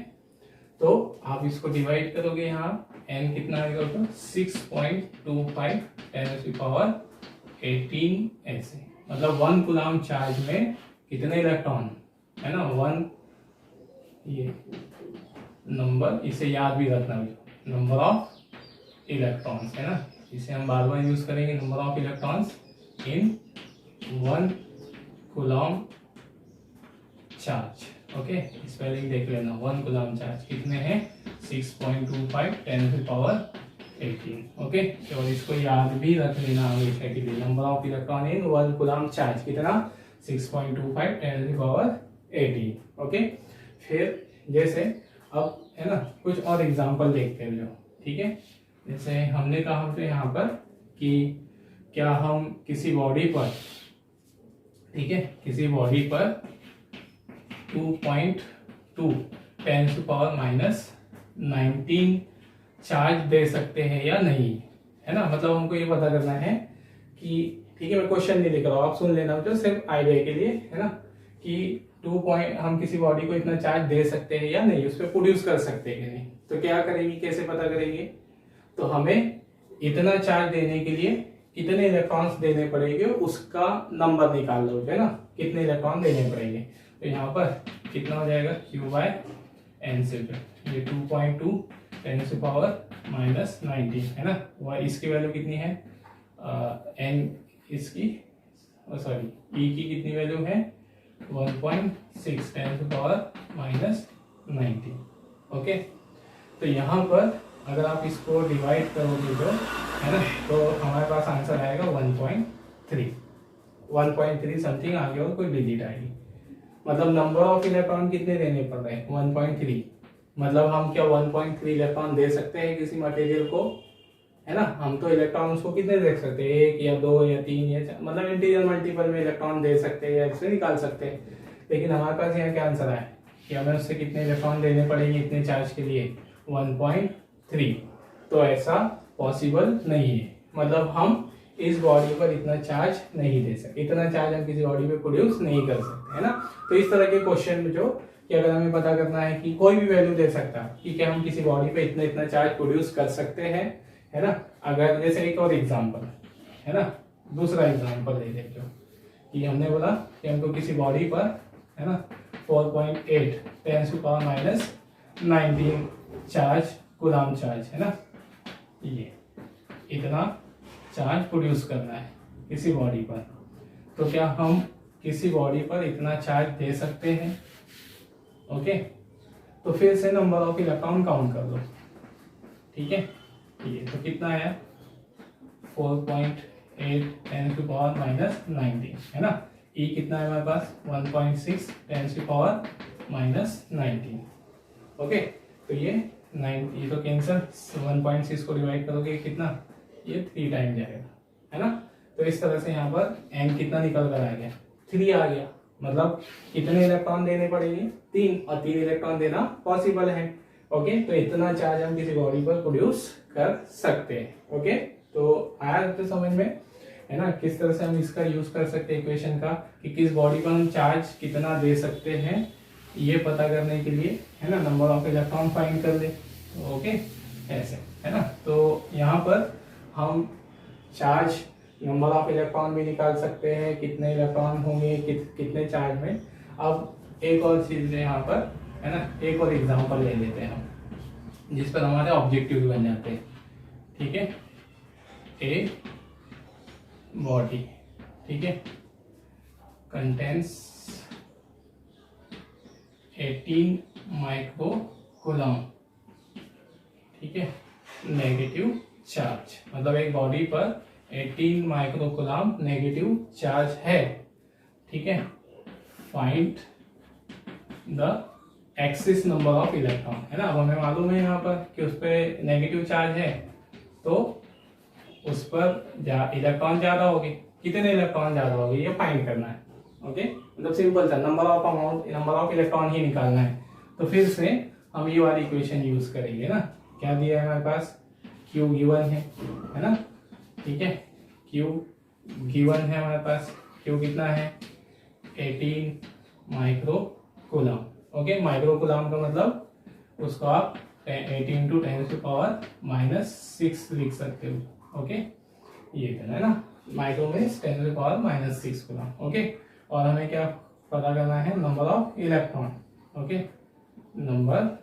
तो आप इसको डिवाइड करोगे, यहाँ N कितना आएगा तो 6.25 10 की पावर 18 ऐसे, मतलब 1 कूलम चार्ज में कितने इलेक्ट्रॉन, है ना। 1 ये नंबर, इसे याद भी रखना, नंबर ऑफ इलेक्ट्रॉन्स, है ना। इसे हम बार बार यूज करेंगे, number of electrons in 1 coulomb charge, okay. Spelling देख लेना, 1 कूलम चार्ज कितने हैं 6.25 10 की पावर 18, ओके। और इसको याद भी रख लेना हमेशा के लिए, number of electron in 1 coulomb charge कितना 6.25 10 की पावर 18, ओके। फिर जैसे अब है ना कुछ और एग्जांपल देखते हैं जो, ठीक है। जैसे हमने कहा तो यहाँ पर कि क्या हम किसी बॉडी पर, ठीक है, किसी बॉडी पर 2.2 10 की पावर माइनस 19 चार्ज दे सकते हैं या नहीं, है ना। मतलब हमको ये पता करना है कि, ठीक है, मैं क्वेश्चन नहीं लिख रहा हूँ, आप सुन लेना, जो सिर्फ आइडिया के लिए, है ना, कि हम किसी बॉडी को इतना चार्ज दे सकते हैं या नहीं, उस पर प्रोड्यूस कर सकते हैं कि नहीं। तो क्या करेंगे, कैसे पता करेंगे, तो हमें इतना चार्ज देने के लिए कितने इलेक्ट्रॉन्स देने पड़ेंगे उसका नंबर निकाल लो, है ना, कितने इलेक्ट्रॉन देने पड़ेंगे। तो यहाँ पर कितना हो जाएगा Q बाय N से, ये 2.2 10 की पावर माइनस 19, है ना। वह इसकी वैल्यू कितनी है N इसकी, E की कितनी वैल्यू है 1.6 10 की पावर माइनस 19, ओके। तो यहाँ पर अगर आप इसको डिवाइड करोगे जो, है ना, तो हमारे पास आंसर आएगा 1.3 समथिंग आगे और कोई डिजिट आएगी। मतलब नंबर ऑफ इलेक्ट्रॉन कितने देने पड़ रहे हैं 1.3, मतलब हम क्या 1.3 इलेक्ट्रॉन दे सकते हैं किसी मटेरियल को, है ना। हम तो इलेक्ट्रॉन उसको कितने दे सकते हैं, 1 या 2 या 3 या 4, मतलब इंटीजर मल्टीपल में इलेक्ट्रॉन दे सकते हैं या इससे निकाल सकते हैं। लेकिन हमारे पास यहाँ क्या आंसर आया कि हमें उससे कितने इलेक्ट्रॉन देने पड़ेंगे इतने चार्ज के लिए 1.3। तो ऐसा पॉसिबल नहीं है, मतलब हम इस बॉडी पर इतना चार्ज नहीं दे सकते, इतना चार्ज हम किसी बॉडी पे प्रोड्यूस नहीं कर सकते, है ना। तो इस तरह के क्वेश्चन जो कि अगर हमें पता करना है कि कोई भी वैल्यू दे सकता है कि क्या हम किसी बॉडी पे इतना इतना चार्ज प्रोड्यूस कर सकते हैं, है ना। अगर जैसे एक और एग्जांपल, है ना, दूसरा एग्जांपल ले लेते हो कि हमने बोला कि हमको किसी बॉडी पर, है ना, 4.8 10 की power minus 19 charge coulomb charge, है ना, ये इतना चार्ज प्रोड्यूस करना है किसी बॉडी पर। तो क्या हम किसी बॉडी पर इतना चार्ज दे सकते हैं, ओके। तो फिर से नंबर ऑफ इलेक्ट्रॉन काउंट कर लो, ठीक है। ये तो कितना आया 4.8 10 की पावर माइनस 19, है ना। E कितना है हमारे पास 1.6 10 की पावर माइनस 19, ओके। तो ये तो कैंसर, 1.6 को डिवाइड करोगे कितना, ये 3 टाइम जाएगा, है ना। तो इस तरह से यहाँ पर N कितना निकल कर आ गया 3 आ गया, मतलब कितने इलेक्ट्रॉन देने पड़ेंगे 3, और 3 इलेक्ट्रॉन देना पॉसिबल है, ओके। तो इतना चार्ज हम किसी बॉडी पर प्रोड्यूस कर सकते हैं, ओके। तो आया तो समझ में, है ना, किस तरह से हम इसका यूज कर सकते हैं इक्वेशन का कि किस बॉडी पर हम चार्ज कितना दे सकते हैं, ये पता करने के लिए, है ना, नंबर ऑफ इलेक्ट्रॉन फाइंड कर ले, ओके, ऐसे, है ना। तो यहाँ पर हम चार्ज नंबर ऑफ इलेक्ट्रॉन भी निकाल सकते हैं, कितने इलेक्ट्रॉन होंगे कितने चार्ज में। अब एक और चीज है यहाँ पर, है ना, एक और एग्जांपल ले लेते हैं हम जिस पर हमारे ऑब्जेक्टिव बन जाते हैं, ठीक है। ए बॉडी, ठीक है, कंटेंस 18 माइक्रो कूलम, ठीक है, नेगेटिव चार्ज, मतलब एक बॉडी पर 18 माइक्रो कूलम नेगेटिव चार्ज है, ठीक है। Find the axis number of electron, है ना। अब हमें मालूम है यहाँ पर कि उस पर नेगेटिव चार्ज है, तो उस पर इलेक्ट्रॉन ज्यादा होगी, कितने इलेक्ट्रॉन ज्यादा होगी ये फाइंड करना है। ओके, मतलब सिंपल सा नंबर ऑफ इलेक्ट्रॉन ही निकालना है। तो फिर से हम ये वाली इक्वेशन यूज करेंगे ना। क्या दिया है हमारे पास, Q गिवन है ना, ठीक है। Q गिवन है हमारे पास, Q कितना है 18 micro coulomb. Okay, micro coulomb का मतलब उसको आप 18 × 10⁻⁻6 लिख सकते हो। ओके, ये करना है ना, माइक्रो में 10⁻⁻6 कूलम। ओके, और हमें क्या पता करना है, number of electron. Okay, number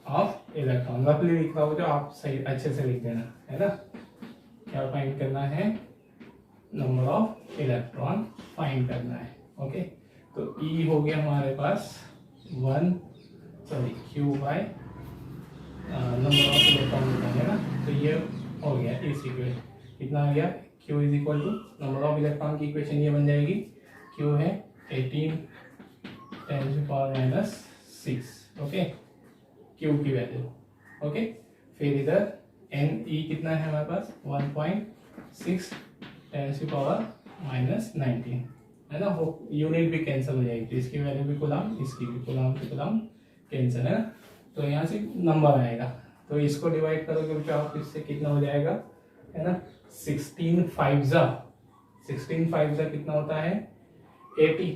of electron रफली लिख रहा हूँ, जो आप सही अच्छे से लिख देना, है ना। क्या फाइंड करना है, नंबर ऑफ इलेक्ट्रॉन फाइंड करना है। ओके, तो E हो गया हमारे पास Q by number of electron है ना। तो ये हो गया इस इक्वेशन, कितना आ गया, Q is equal to number of electron की इक्वेशन ये बन जाएगी, Q है 18 10⁻⁻6। ओके, Q की वैल्यू। ओके, फिर इधर Ne कितना है हमारे पास 1.6 10⁻⁻19, है ना। वो यूनिट भी कैंसिल हो जाएगी, तो इसकी वैल्यू भी कूलम, इसकी भी कूलम से कूलम कैंसिल, है ना। तो यहाँ से नंबर आएगा, तो इसको डिवाइड करोगे बच्चों आप, इससे कितना हो जाएगा, है ना। 16 5 कितना होता है 80,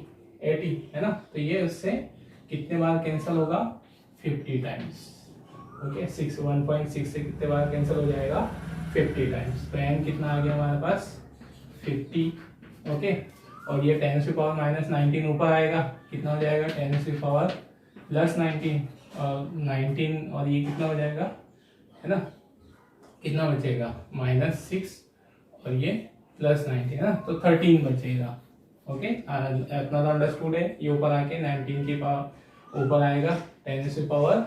है ना। तो ये उससे कितने बार कैंसिल होगा, 50 टाइम्स। ओके, 1.6 से कितने बार कैंसिल हो जाएगा, 50 टाइम्स। तो n कितना आ गया हमारे पास 50। ओके, और ये 10⁻⁻19 ऊपर आएगा, कितना हो जाएगा 10⁻+19 और 19, और ये कितना हो जाएगा, है ना, कितना बचेगा -6 और ये +19, है ना। तो 13 बचेगा। ओके, इतना तो अंडरस्टूड है। ये ऊपर आके 19 के पावर ऊपर आएगा, 10⁻,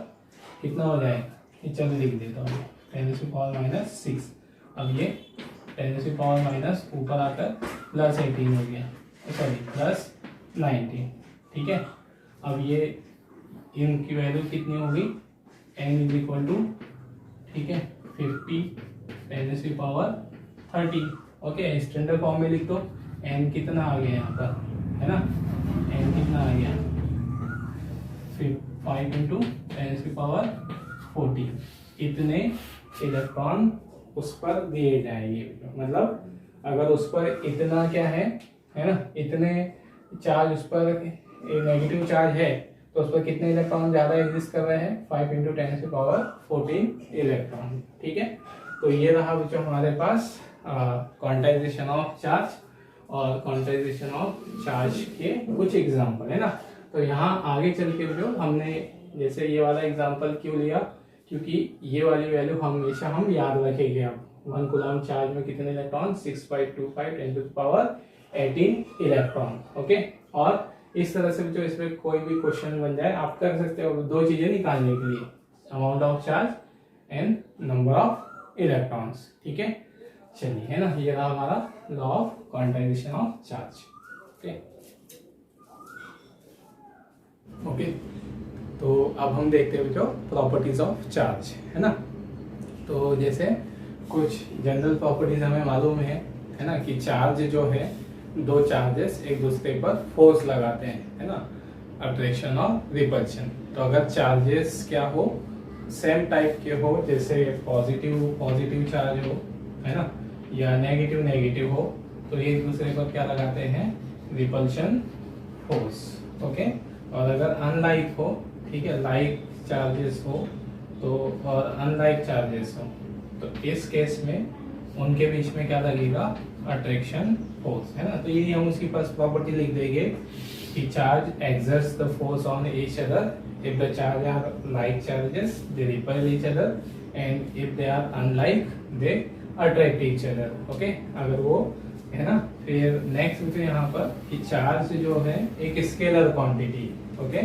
कितना हो जाएगा, ये चलो लिख देता हूँ 10⁻⁻6। अब ये 10⁻- ऊपर आकर +18 हो गया, सॉरी +19, ठीक है। अब ये इनकी वैल्यू कितनी होगी, n इज इक्वल टू, ठीक है, 50 10⁻30। ओके, स्टैंडर्ड फॉर्म में लिख दो, n कितना आ गया यहाँ पर, है ना, n कितना आ गया 5 × 10⁻40। इतने इलेक्ट्रॉन उस पर दिए जाएंगे। मतलब अगर उस पर इतना क्या है ना, इतने चार्ज उस पर नेगेटिव चार्ज है, तो उस पर कितने इलेक्ट्रॉन ज्यादा एग्जिस्ट कर रहे हैं, 5 × 10⁻14 इलेक्ट्रॉन। ठीक है, तो ये रहा बच्चों हमारे पास क्वांटाइजेशन ऑफ चार्ज और क्वांटाइजेशन ऑफ चार्ज के कुछ एग्जाम्पल, है ना। तो यहाँ आगे चल के जो हमने जैसे ये वाला एग्जाम्पल क्यों लिया, क्योंकि ये वाली वैल्यू हमेशा हम याद रखेंगे। अब 1 कूलम चार्ज में कितने इलेक्ट्रॉन, 6.25 10⁻18 इलेक्ट्रॉन। ओके, और इस तरह से जो इसमें कोई भी क्वेश्चन बन जाए आप कर सकते हो, दो चीजें निकालने के लिए, amount of charge and number of electrons. ठीक है, चलिए, है ना, ये रहा हमारा law of quantization of charge. Okay, तो अब हम देखते हैं जो प्रॉपर्टीज ऑफ चार्ज, है ना। तो जैसे कुछ जनरल प्रॉपर्टीज हमें मालूम है ना, कि चार्ज जो है, दो चार्जेस एक दूसरे पर फोर्स लगाते हैं, है ना, अट्रैक्शन और रिपल्शन। तो अगर चार्जेस क्या हो, सेम टाइप के हो, जैसे पॉजिटिव चार्ज हो, है ना, या नेगेटिव हो, तो ये एक दूसरे पर क्या लगाते हैं, रिपल्शन फोर्स। ओके, और अगर अनलाइक हो, ठीक है, लाइक चार्जेस हो तो, और अनलाइक चार्जेस हो, तो इस केस में उनके बीच में क्या लगेगा, अट्रैक्शन फोर्स, है ना। तो ये हम उसकी फर्स्ट प्रॉपर्टी लिख देंगे कि charge exerts the force on each other, if the charge are like charges they repel each other, and if they are unlike they attract each other. Okay, अगर वो, है ना। फिर नेक्स्ट यहाँ पर कि चार्ज जो है एक स्केलर क्वांटिटी। ओके,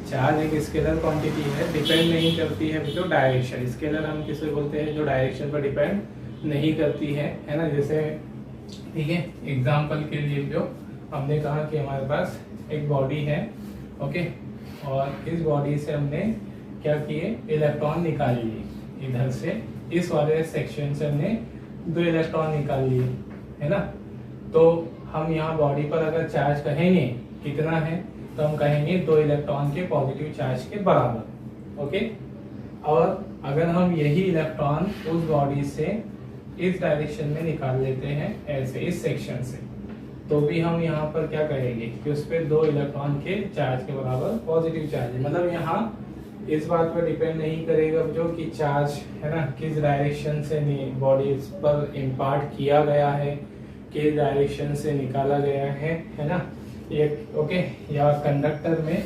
चार्ज एक स्केलर क्वांटिटी है, डिपेंड नहीं करती है जो डायरेक्शन। स्केलर हम किसे बोलते हैं, जो डायरेक्शन पर डिपेंड नहीं करती है ना। जैसे, ठीक है, एग्जांपल के लिए जो हमने कहा कि हमारे पास एक बॉडी है, ओके, और इस बॉडी से हमने क्या किए, इलेक्ट्रॉन निकाल लिए इधर से, इस वाले सेक्शन से हमने 2 इलेक्ट्रॉन निकाल लिए, है ना। तो हम यहाँ बॉडी पर अगर चार्ज कहेंगे कितना है, तो हम कहेंगे 2 इलेक्ट्रॉन के पॉजिटिव चार्ज के बराबर, ओके। और अगर हम यही इलेक्ट्रॉन उस बॉडी से इस डायरेक्शन में निकाल लेते हैं ऐसे इस सेक्शन से, तो भी हम यहाँ पर क्या कहेंगे कि उस पर 2 इलेक्ट्रॉन के चार्ज के बराबर पॉजिटिव चार्ज है। मतलब यहाँ इस बात पर डिपेंड नहीं करेगा जो कि चार्ज है ना किस डायरेक्शन से बॉडी पर इम्पार्ट किया गया है, किस डायरेक्शन से निकाला गया है ना। ये ओके, या कंडक्टर में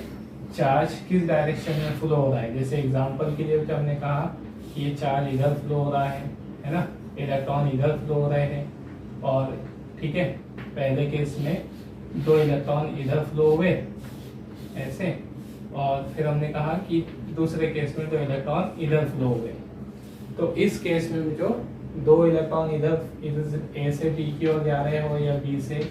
चार्ज किस डायरेक्शन में फ्लो हो रहा है। जैसे एग्जांपल के लिए तो हमने कहा कि ये चार्ज इधर फ्लो हो रहा है ना, इलेक्ट्रॉन इधर फ्लो हो रहे हैं, और ठीक है पहले केस में 2 इलेक्ट्रॉन इधर फ्लो हुए ऐसे, और फिर हमने कहा कि दूसरे केस में 2 इलेक्ट्रॉन इधर फ्लो हुए। तो इस केस में जो 2 इलेक्ट्रॉन इधर ए से बी की ओर जा रहे हो या बी से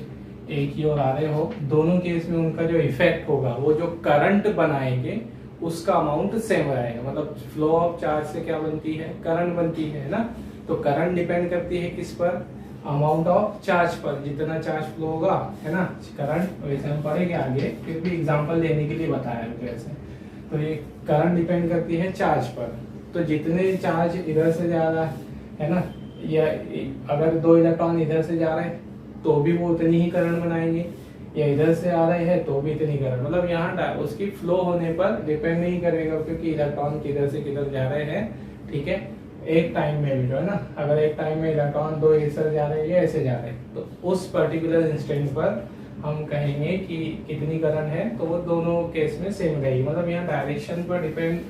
ए की ओर आ रहे हो, दोनों केस में उनका जो इफेक्ट होगा, वो जो करंट बनाएंगे उसका अमाउंट सेम रहेगा। मतलब फ्लो ऑफ चार्ज से क्या बनती है, करंट बनती है ना। तो करंट डिपेंड करती है किस पर, अमाउंट ऑफ चार्ज पर। जितना चार्ज फ्लो होगा है ना करंट, वैसे हम पढ़ेंगे आगे, फिर भी एग्जांपल देने के लिए बताया वैसे। तो ये करंट डिपेंड करती है चार्ज पर। तो जितने चार्ज इधर से जा रहा है ना, या अगर 2 इलेक्ट्रॉन इधर से जा रहे हैं तो भी वो उतनी ही करंट बनाएंगे, या इधर से आ रहे हैं तो भी इतनी करंट। मतलब यहाँ उसकी फ्लो होने पर डिपेंड नहीं करेगा, क्योंकि इलेक्ट्रॉन किधर से किधर जा रहे हैं, ठीक है एक टाइम में भी जो है ना। अगर एक टाइम में इलेक्ट्रॉन 2 ऐसे जा रहे हैं या ऐसे जा रहे हैं, तो उस पर्टिकुलर इंस्टेंट पर हम कहेंगे कि कितनी करंट है, तो वो दोनों केस में सेम रहेगी। मतलब यहाँ डायरेक्शन पर डिपेंड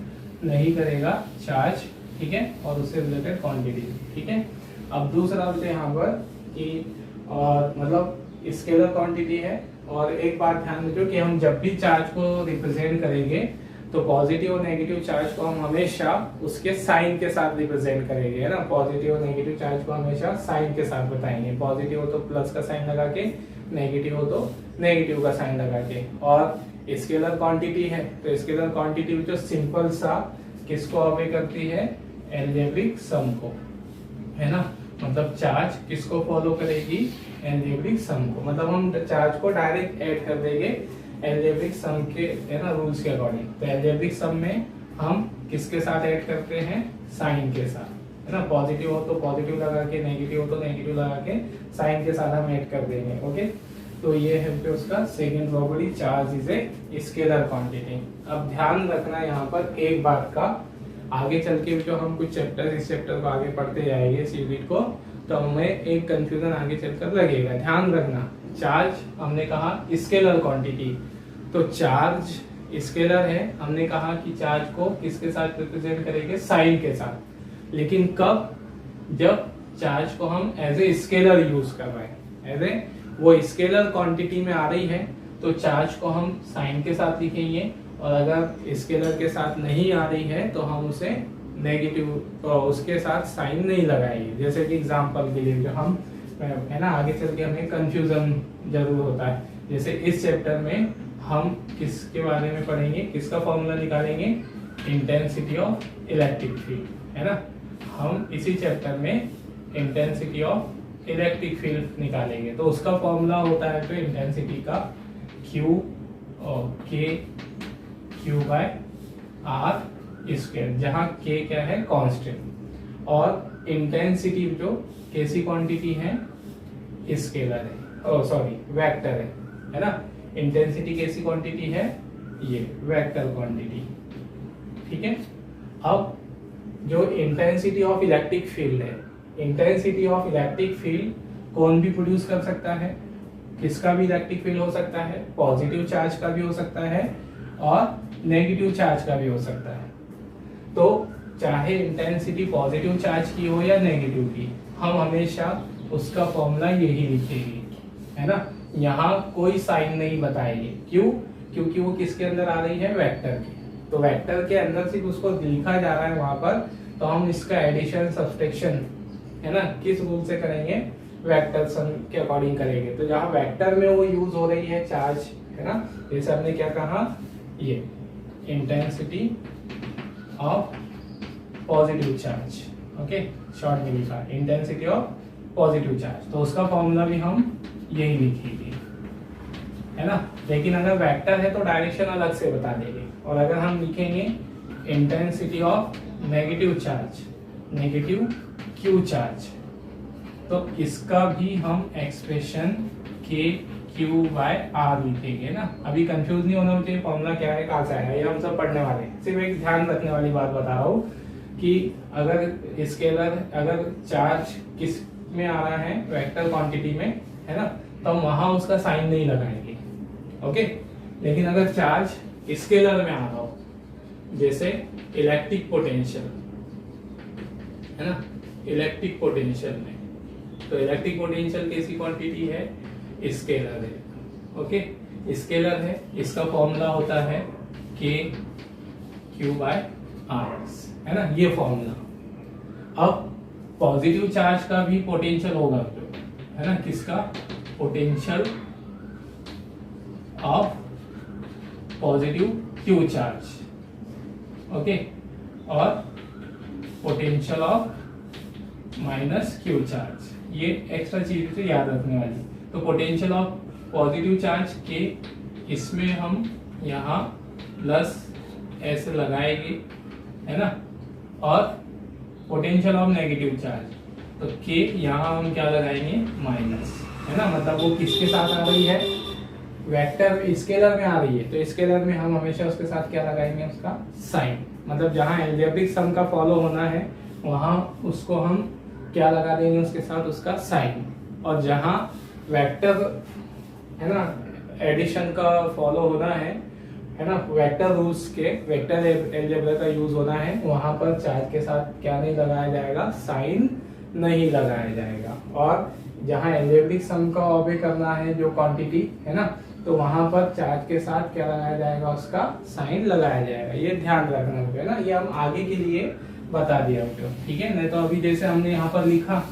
नहीं करेगा चार्ज, ठीक है, और उससे रिलेटेड क्वांटिटी, ठीक है। अब दूसरा होता है यहाँ पर कि और मतलब स्केलर क्वांटिटी है। और एक बात ध्यान रखो कि हम जब भी चार्ज को रिप्रेजेंट करेंगे तो पॉजिटिव और नेगेटिव चार्ज को हम हमेशा उसके साइन के साथ रिप्रेजेंट करेंगे, है ना। पॉजिटिव और नेगेटिव चार्ज को हमेशा साइन के साथ बताएंगे। पॉजिटिव हो तो प्लस का साइन लगा के, नेगेटिव हो तो नेगेटिव का साइन लगा के। और स्केलर क्वांटिटी है तो स्केलर क्वांटिटी जो सिंपल सा किसको ऑबे करती है, एल्जेब्रिक सम को, है ना। मतलब चार्ज किसको फॉलो करेगी, एल्जेब्रिक सम को। मतलब हम चार्ज को डायरेक्ट ऐड कर देंगे एल्जेब्रिक सम के, है ना, रूल्स के अकॉर्डिंग। तो एल्जेब्रिक सम में हम किसके साथ ऐड करते हैं, साइन के साथ, है ना। पॉजिटिव हो तो पॉजिटिव लगा के, नेगेटिव हो तो नेगेटिव लगा के, साइन के साथ हम ऐड कर देंगे, ओके। तो ये है कि उसका second property, charge is a scalar quantity. अब ध्यान रखना यहाँ पर एक बात का, आगे चल के जो हम कुछ चैप्टर इस चैप्टर को आगे पढ़ते जाएंगे इस यूनिट को, तो हमें एक कंफ्यूजन आगे चलकर लगेगा। ध्यान रखना, चार्ज हमने कहा स्केलर क्वांटिटी, तो चार्ज स्केलर है। हमने कहा कि चार्ज को किसके साथ रिप्रेजेंट करेंगे, साइन के साथ। लेकिन कब, जब चार्ज को हम एज ए स्केलर यूज कर रहे हैं, एज ए वो स्केलर क्वांटिटी में आ रही है, तो चार्ज को हम साइन के साथ लिखेंगे। और अगर स्केलर के साथ नहीं आ रही है तो हम उसे नेगेटिव, तो उसके साथ साइन नहीं लगाएंगे। जैसे कि एग्जांपल के लिए जो हम, है ना, आगे चल के हमें कंफ्यूजन जरूर होता है। जैसे इस चैप्टर में हम किसके बारे में पढ़ेंगे, किसका फॉर्मूला निकालेंगे, इंटेंसिटी ऑफ इलेक्ट्रिक फील्ड, है ना। हम इसी चैप्टर में इंटेंसिटी ऑफ इलेक्ट्रिक फील्ड निकालेंगे। तो उसका फॉर्मूला होता है तो इंटेंसिटी का Q और K Q by R square, जहाँ K क्या है, कांस्टेंट, और इंटेंसिटी जो कैसी क्वांटिटी है, स्केलर है, ओ सॉरी वेक्टर है ना। इंटेंसिटी कैसी क्वांटिटी है, ये वेक्टर क्वांटिटी, ठीक है। अब जो इंटेंसिटी ऑफ इलेक्ट्रिक फील्ड है, इंटेंसिटी ऑफ इलेक्ट्रिक फील्ड कौन भी प्रोड्यूस कर सकता है, किसका भी इलेक्ट्रिक फील्ड हो सकता है, पॉजिटिव चार्ज का भी हो सकता है और नेगेटिव चार्ज का भी हो सकता है। तो चाहे इंटेंसिटी पॉजिटिव चार्ज की हो या नेगेटिव की, हम हमेशा उसका फॉर्मूला यही लिखेंगे, है ना। यहाँ कोई साइन नहीं बताएंगे, क्यों, क्योंकि वो किसके अंदर आ रही है, वेक्टर के। तो वेक्टर के अंदर सिर्फ उसको लिखा जा रहा है वहां पर, तो हम इसका एडिशन सब्सट्रैक्शन, है ना, किस रूल से करेंगे, वेक्टर सम के अकॉर्डिंग करेंगे। तो जहाँ वेक्टर में वो यूज हो रही है चार्ज, है ना, जैसे हमने क्या कहा, ये intensity of positive charge. Okay, short में लिखा इंटेंसिटी ऑफ पॉजिटिव चार्ज, तो उसका फॉर्मूला भी हम यही लिखेंगे, है ना। लेकिन अगर वेक्टर है तो डायरेक्शन अलग से बता देंगे। और अगर हम लिखेंगे intensity of negative charge, negative Q charge, तो इसका भी हम एक्सप्रेशन के क्यू बाय आर लिखेंगे ना। अभी कंफ्यूज नहीं होना चाहिए फॉर्मूला क्या है, कहाँ से आएगा, ये हम सब पढ़ने वाले हैं। सिर्फ एक ध्यान रखने वाली बात बता रहा हूँ कि अगर स्केलर, अगर चार्ज किस में आ रहा है, वेक्टर क्वांटिटी में, है ना, तो हम वहां उसका साइन नहीं लगाएंगे। ओके, लेकिन अगर चार्ज स्केलर में आ रहा हो, जैसे इलेक्ट्रिक पोटेंशियल, है ना, इलेक्ट्रिक पोटेंशियल में, तो इलेक्ट्रिक पोटेंशियल कैसी क्वांटिटी है, स्केलर है। ओके, स्केलर है, इसका फॉर्मूला होता है के क्यू बाय आर, है ना, ये फॉर्मूला। अब पॉजिटिव चार्ज का भी पोटेंशियल होगा, है ना, किसका, potential of positive Q charge. Okay, और potential of minus Q charge, ये एक्स्ट्रा चीज से याद रखने वाली। तो पोटेंशियल ऑफ पॉजिटिव चार्ज के, इसमें हम यहाँ प्लस ऐसे लगाएंगे, है ना, और पोटेंशियल ऑफ नेगेटिव चार्ज, तो के यहाँ हम क्या लगाएंगे, माइनस, है ना। मतलब वो किसके साथ आ रही है, वेक्टर स्केलर में आ रही है, तो स्केलर में हम हमेशा उसके साथ क्या लगाएंगे, उसका साइन। मतलब जहाँ एल्जेब्रिक सम का फॉलो होना है वहाँ उसको हम क्या लगा देंगे, उसके साथ उसका साइन। और जहाँ वेक्टर, है ना, एडिशन का फॉलो होना है ना, वेक्टर रूल्स के, वेक्टर एल्जेब्रा का यूज होना है, वहां पर चार्ज के साथ क्या नहीं लगाया जाएगा, साइन नहीं लगाया जाएगा। और जहां एल्जेब्रिक सम का ऑबे करना है, जो क्वांटिटी है ना, तो वहां पर चार्ज के साथ क्या लगाया जाएगा, उसका साइन लगाया जाएगा। ये ध्यान रखना होगा ना, ये हम आगे के लिए बता दिया आपको, ठीक है। नहीं तो अभी जैसे हमने यहाँ पर लिखा,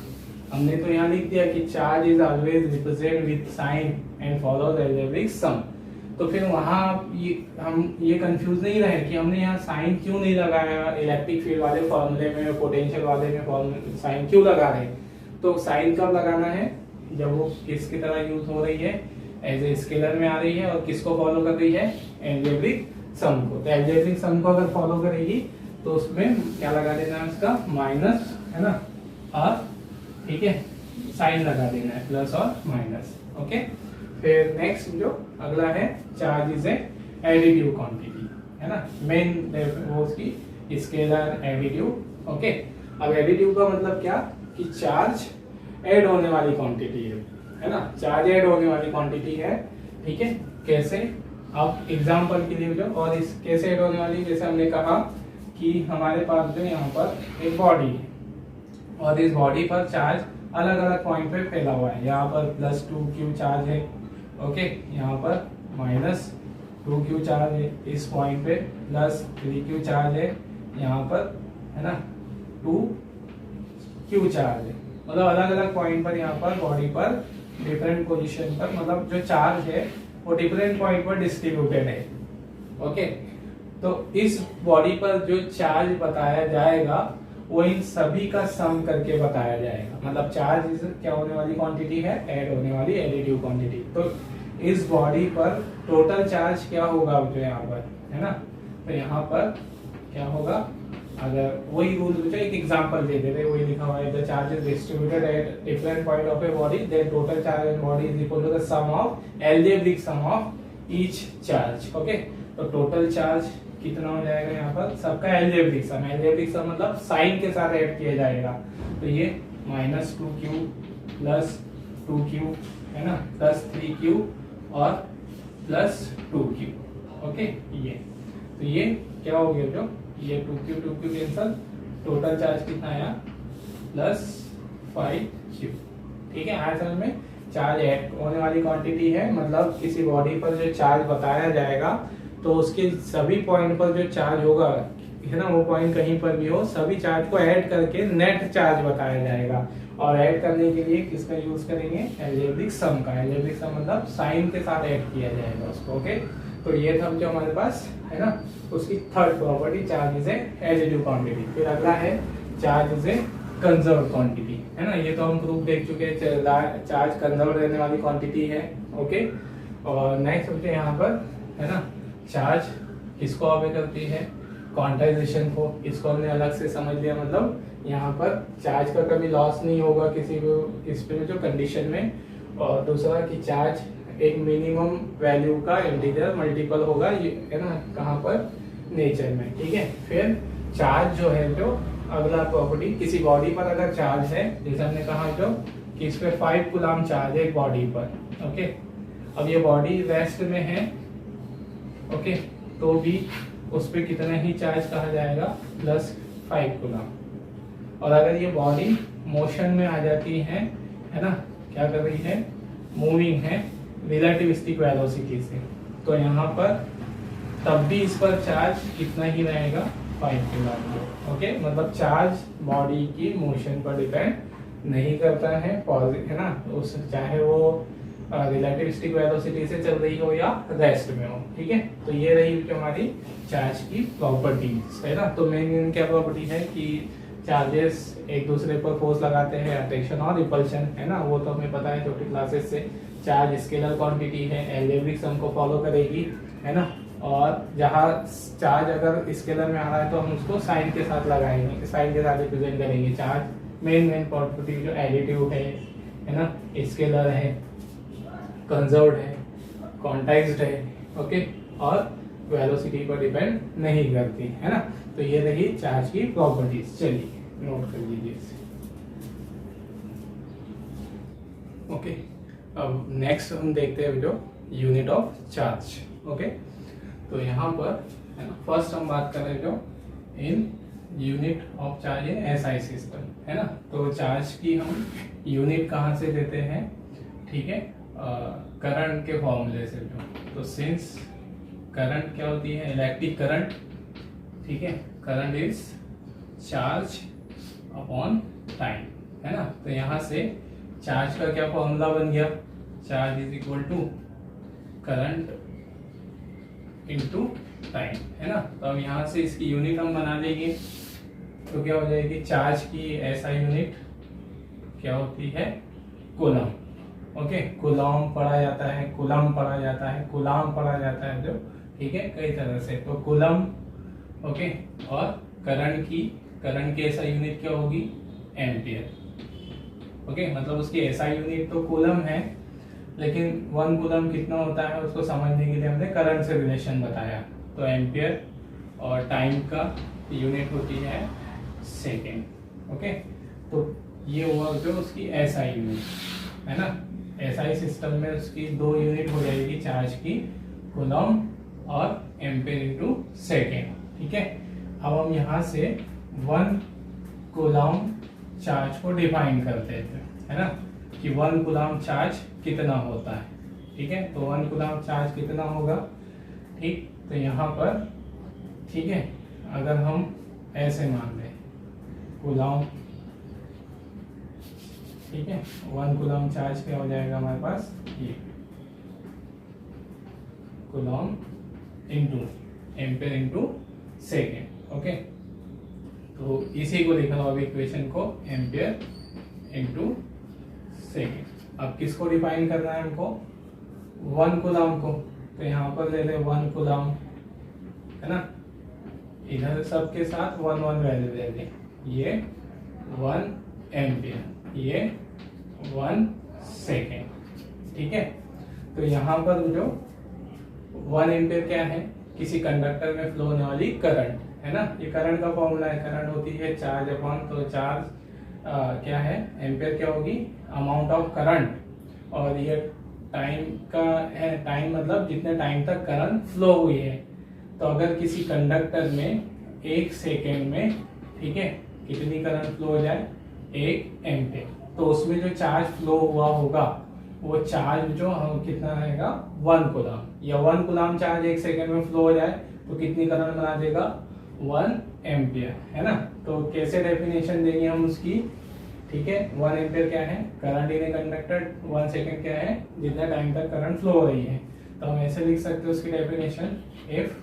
हमने तो यहाँ लिख दिया कि charge is always represent with sign and follows algebraic sum, तो फिर वहां हम ये कंफ्यूज नहीं रहे कि हमने यहाँ साइन क्यों नहीं लगाया, इलेक्ट्रिक फील्ड वाले फॉर्मूले में, पोटेंशियल वाले में साइन क्यों लगा रहे। तो साइन कब लगाना है, जब वो किसकी तरह यूज हो रही है, एज ए स्केलर में आ रही है, और किसको फॉलो कर रही है, एल्जेब्रिक सम को। तो एल्जेब्रिक सम को अगर फॉलो करेगी तो उसमें क्या लगा देना है, उसका माइनस, है ना, और ठीक है, साइन लगा देना है, प्लस और माइनस। ओके, फिर नेक्स्ट जो अगला है, चार्ज इज एडिटिव क्वांटिटी, है ना, मेन वो उसकी स्केलर एडिटिव। ओके, अब एडिटिव का मतलब क्या, कि चार्ज ऐड होने वाली क्वांटिटी है ना, चार्ज ऐड होने वाली क्वांटिटी है, ठीक है। कैसे, अब एग्जांपल के लिए जो, और इस कैसे ऐड होने वाली, जैसे हमने कहा कि हमारे पास जो यहाँ पर एक बॉडी है, और इस बॉडी पर चार्ज अलग अलग पॉइंट पे फैला हुआ है। यहाँ पर +2q चार्ज है, ओके, यहाँ पर -2q चार्ज है, इस पॉइंट पे +3q चार्ज है, यहाँ पर, है ना, 2q चार्ज है। मतलब अलग अलग पॉइंट पर यहाँ पर बॉडी पर डिफरेंट पोजीशन पर, मतलब जो चार्ज है वो डिफरेंट पॉइंट पर डिस्ट्रीब्यूटेड है। ओके, तो इस बॉडी पर जो चार्ज बताया जाएगा वो इन सभी का सम करके बताया जाएगा। मतलब चार्ज क्या होने वाली क्वांटिटी है, ऐड होने वाली एडिटिव क्वांटिटी। तो इस बॉडी पर टोटल चार्ज क्या होगा, जो यहाँ पर है ना, तो यहाँ पर क्या होगा, अगर वही रूल जो एक एग्जांपल दे देते, वही लिखा हुआ है, the charge is distributed at different point of a body, then total charge in body is equal to the sum of algebraic sum of each charge. Okay, तो टोटल चार्ज कितना हो जाएगा यहाँ पर, सबका एल्जेब्रिक सम, एल्जेब्रिक सम मतलब sign के साथ ऐड किया जाएगा। तो ये -2q +2q, है ना, +3q और +2q। ओके, ये क्या हो गया, जो ये 2q कैंसल, टोटल चार्ज कितना आया, +5q। ठीक है, आज समझ में, चार्ज ऐड होने वाली क्वांटिटी है, मतलब किसी बॉडी पर जो चार्ज बताया जाएगा तो उसके सभी पॉइंट पर जो चार्ज होगा, है ना, वो पॉइंट कहीं पर भी हो, सभी चार्ज को ऐड करके नेट चार्ज बताया जाएगा। और ऐड करने के लिए किसका यूज करेंगे, एल्जेब्रिक सम का। एल्जेब्रिक सम मतलब साइन के साथ ऐड किया जाएगा उसको। ओके, तो ये था जो हमारे पास है ना उसकी third property, charge is a additive quantity. फिर अगला है charge is a conserve quantity, है ना। ये तो हम प्रूफ देख चुके हैं, चार्ज कंजर्व रहने वाली क्वांटिटी है। ओके, और नेक्स्ट समझे यहाँ पर, है ना, चार्ज किसको ऑबे करती है, क्वांटाइजेशन को। इसको हमने अलग से समझ लिया, मतलब यहाँ पर चार्ज का कभी लॉस नहीं होगा किसी को इस पे जो कंडीशन में। और दूसरा कि चार्ज एक मिनिमम वैल्यू का इंटीजर मल्टीपल होगा, ये है ना, कहाँ पर, नेचर में। ठीक है, फिर चार्ज जो है, जो अगला प्रॉपर्टी, किसी बॉडी पर अगर चार्ज है, जैसे हमने कहा जो कि इस पे 5 कूलम चार्ज है एक बॉडी पर। ओके, अब ये बॉडी रेस्ट में है, ओके, तो भी उस पे कितना ही चार्ज कहा जाएगा, +5 कूलम। और अगर ये बॉडी मोशन में आ जाती है ना, क्या कर रही है, मूविंग है रिलेटिविस्टिक वेलोसिटी से, तो यहाँ पर तब भी इस पर चार्ज कितना ही रहेगा, 5 कूलम। ओके, मतलब चार्ज बॉडी की मोशन पर डिपेंड नहीं करता है, है ना, उस चाहे वो रिलेटिविस्टिक वेलोसिटी से चल रही हो या रेस्ट में हो। ठीक है, तो ये रही जो हमारी चार्ज की प्रॉपर्टीज, है ना। तो मेन क्या प्रॉपर्टी है कि चार्जेस एक दूसरे पर फोर्स लगाते हैं, अट्रैक्शन और रिपल्शन, है ना, वो तो हमें पता है छोटी क्लासेस से। चार्ज स्केलर क्वांटिटी है, एल्जेब्रिक सम को फॉलो करेगी, है ना। और जहाँ चार्ज अगर स्केलर में आ रहा है तो हम उसको साइन के साथ लगाएंगे, साइन के साथ रिप्रेजेंट करेंगे। चार्ज मेन प्रॉपर्टी जो एडिटिव है ना, स्केलर है, कंजर्व्ड है, क्वांटाइज्ड है, ओके, और वेलोसिटी पर डिपेंड नहीं करती, है ना। तो ये रही चार्ज की प्रॉपर्टीज। चलिए नोट कर लीजिए इसे। ओके, अब नेक्स्ट हम देखते हैं जो यूनिट ऑफ चार्ज। ओके, तो यहाँ पर, है ना, फर्स्ट हम बात कर रहे हैं जो in unit of charge in SI system, है ना। तो चार्ज की हम यूनिट कहाँ से देते हैं, ठीक है, करंट के फॉर्मूले से। तो सिंस करंट क्या होती है, इलेक्ट्रिक करंट, ठीक है, current is charge upon time, है ना। तो यहाँ से चार्ज का क्या फॉर्मूला बन गया, charge is equal to current into time, है ना। तो अब यहाँ से इसकी यूनिट हम बना लेंगे, तो क्या हो जाएगी, चार्ज की ऐसा यूनिट क्या होती है, कूलम। ओके, कूलम पढ़ा जाता है, कूलम पढ़ा जाता है, कूलम पढ़ा जाता है जो, ठीक है, कई तरह से। तो कूलम, ओके, और करंट की ऐसा यूनिट क्या होगी, एम्पियर। ओके, मतलब उसकी ऐसा यूनिट तो कूलम है, लेकिन 1 कूलम कितना होता है उसको समझने के लिए हमने करंट से रिलेशन बताया। तो एम्पियर और टाइम का यूनिट होती है सेकेंड। ओके, तो ये हुआ जो उसकी एसआई यूनिट, है ना। एसआई सिस्टम में उसकी 2 यूनिट हो जाएगी चार्ज की, कूलम और एम्पियर इनटू सेकेंड। ठीक है, अब हम यहाँ से 1 कूलम चार्ज को डिफाइन करते हैं, है ना, कि 1 कूलम चार्ज कितना होता है। ठीक है, तो 1 कूलम चार्ज कितना होगा, ठीक। तो यहाँ पर, ठीक है, अगर हम ऐसे मान लें कूलम, ठीक है, 1 कूलम चार्ज क्या हो जाएगा हमारे पास, ये coulomb into ampere into second. Okay, तो इसी को लिखा हुआ इक्वेशन को, एम्पियर इनटू सेकेंड। अब किसको डिफाइन करना है हमको, 1 कूलम को। तो यहाँ पर ले ले 1 कूलम, है ना, इधर सबके साथ 1 वैल्यू ले ले, ये 1 एम्पियर, ये 1 सेकेंड। ठीक है, तो यहाँ पर जो 1 एम्पियर क्या है, किसी कंडक्टर में फ्लो होने वाली करंट, है ना। ये करंट का फॉर्मूला है, करंट होती है चार्ज अपॉन, तो चार्ज क्या है, एम्पियर क्या होगी, अमाउंट ऑफ करंट, और ये टाइम का है, टाइम मतलब जितने टाइम तक करंट फ्लो हुई है। तो अगर किसी कंडक्टर में 1 सेकेंड में, ठीक है, कितनी करंट फ्लो हो जाए, 1 एम्पियर, तो उसमें जो चार्ज फ्लो हुआ होगा वो चार्ज जो कितना रहेगा, 1 कूलम, या 1 कूलम चार्ज 1 सेकेंड में फ्लो हो जाए तो कितनी करंट बना देगा, 1 एम्पियर, है ना। तो कैसे डेफिनेशन देंगे हम उसकी, ठीक है, 1 एम्पियर क्या है, current in a conductor, 1 second क्या है, जितना टाइम तक करंट फ्लो हो रही है। तो हम ऐसे लिख सकते हैं उसकी डेफिनेशन, इफ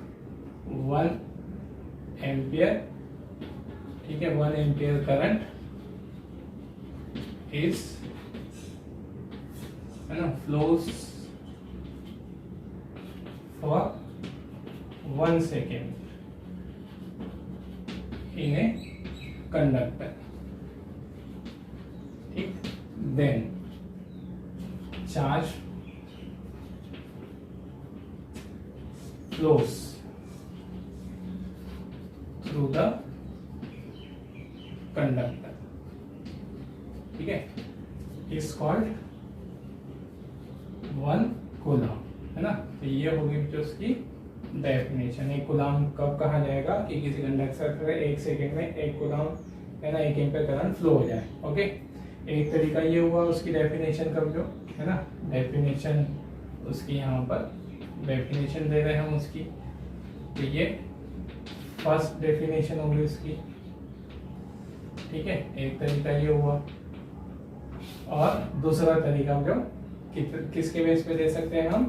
1 एम्पियर, ठीक है, 1 एम्पियर करंट इज, है ना, flows for 1 second in a conductor, ठीक, then charge flows through the conductor, ठीक है, is called 1 कूलम, है ना। तो ये होगी जो उसकी डेफिनेशन। एक कूलम कब कहा जाएगा कि किसी कंडक्टर से 1 सेकेंड में 1 कूलम, है ना, 1 एम्पीयर करंट फ्लो हो जाए। ओके, एक तरीका ये हुआ उसकी डेफिनेशन कब, जो है ना, डेफिनेशन उसकी यहाँ पर डेफिनेशन दे रहे हैं हम उसकी, तो ये फर्स्ट डेफिनेशन होगी उसकी, ठीक है, एक तरीका ये हुआ। और दूसरा तरीका जो किसके बेस पे दे सकते हैं हम,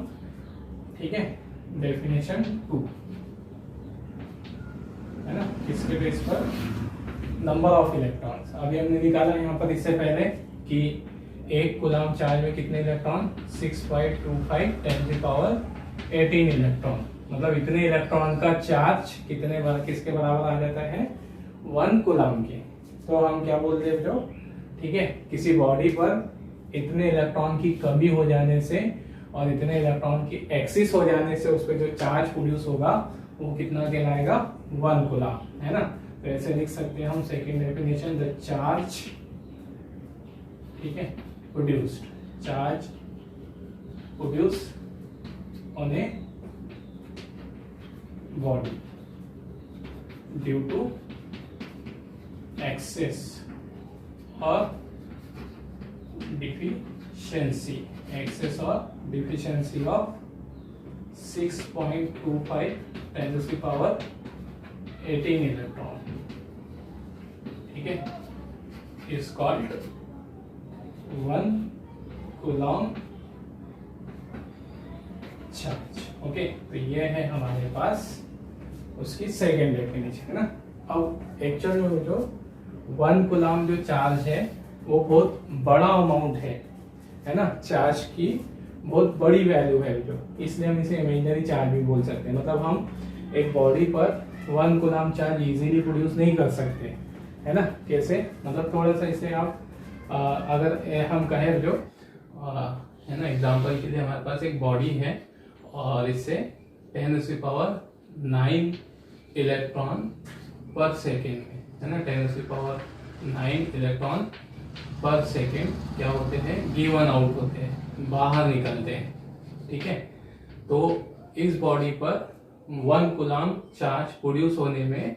ठीक है, डेफिनेशन 2, है ना, किसके बेस पर, नंबर ऑफ इलेक्ट्रॉन्स। अभी हमने निकाला यहाँ पर इससे पहले कि 1 कूलम चार्ज में कितने इलेक्ट्रॉन, 6.25 × 10⁻18 इलेक्ट्रॉन, मतलब इतने इलेक्ट्रॉन का चार्ज कितने किसके बराबर आ जाता है, 1 कूलम के। तो हम क्या बोलते हैं जो, ठीक है, किसी बॉडी पर इतने इलेक्ट्रॉन की कमी हो जाने से और इतने इलेक्ट्रॉन की एक्सिस हो जाने से उस पर जो चार्ज प्रोड्यूस होगा वो कितना कहलाएगा, 1 कूलम, है ना। तो ऐसे लिख सकते हैं हम सेकेंड डेफिनेशन, द चार्ज, ठीक है, produced, charge produce on a body due to excess or deficiency, excess or deficiency of 6.25 × 10⁻18 electron, ठीक है, is called 1 coulomb charge. Okay, तो ये है हमारे पास उसकी सेकेंड डेफिनेशन, है ना। अब एक्चुअल में जो 1 कूलम जो चार्ज है वो बहुत बड़ा अमाउंट है ना, चार्ज की बहुत बड़ी वैल्यू है जो, इसलिए हम इसे इमेजिनरी चार्ज भी बोल सकते हैं। मतलब हम एक बॉडी पर 1 कूलम चार्ज इजीली प्रोड्यूस नहीं कर सकते, है ना। कैसे, मतलब थोड़ा सा इसे आप अगर हम कहें जो, है ना, एग्जांपल के लिए हमारे पास एक बॉडी है और इससे 10⁹ इलेक्ट्रॉन पर सेकेंड में, है ना, 10⁹ इलेक्ट्रॉन पर सेकेंड क्या होते हैं, गिवन आउट होते हैं, बाहर निकलते हैं, ठीक है। तो इस बॉडी पर 1 कूलम चार्ज प्रोड्यूस होने में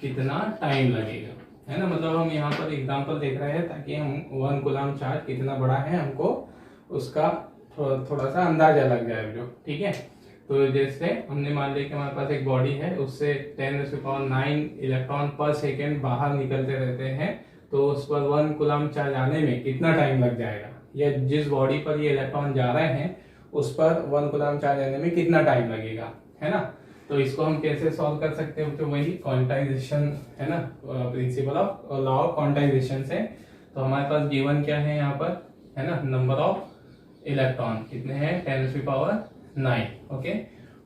कितना टाइम लगेगा, है ना। मतलब हम यहाँ पर एग्जांपल देख रहे हैं ताकि हम 1 कूलम चार्ज कितना बड़ा है हमको उसका थोड़ा सा अंदाजा लग जाए जो, ठीक है। तो जैसे हमने मान लिया कि हमारे पास एक बॉडी है, उससे 10⁹ इलेक्ट्रॉन पर सेकेंड बाहर निकलते रहते हैं, तो उस पर 1 कूलम चार्ज आने में कितना टाइम लग जाएगा, या जिस बॉडी पर ये इलेक्ट्रॉन जा रहे हैं उस पर 1 कूलम चार्ज आने में कितना टाइम लगेगा, है ना। तो इसको हम कैसे सॉल्व कर सकते हैं, तो वही क्वांटाइजेशन, है ना, principle of law of quantization से। तो हमारे पास गिवन क्या है यहाँ पर, है ना, नंबर ऑफ इलेक्ट्रॉन कितने हैं, 10⁹ ओके,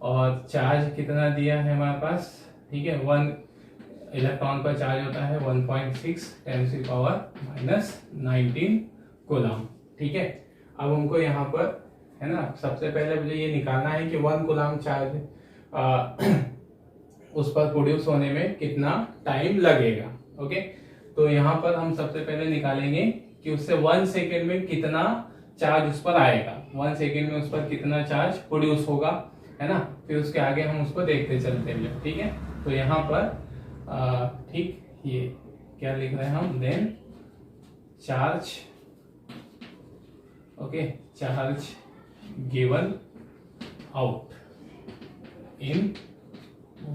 और चार्ज कितना दिया है हमारे पास, ठीक है, 1 इलेक्ट्रॉन पर चार्ज होता है 1.6 10⁻19 कूलम, ठीक है। अब हमको यहाँ पर, है ना, सबसे पहले मुझे ये निकालना है कि 1 कूलम चार्ज उस पर प्रोड्यूस होने में कितना टाइम लगेगा। ओके, तो यहाँ पर हम सबसे पहले निकालेंगे कि उससे 1 सेकेंड में कितना चार्ज उस पर आएगा, 1 सेकेंड में उस पर कितना चार्ज प्रोड्यूस होगा, है ना। फिर उसके आगे हम उसको देखते चलते हैं, ठीक है। तो यहाँ पर ठीक, ये क्या लिख रहे हैं हम, then charge, okay, charge given out in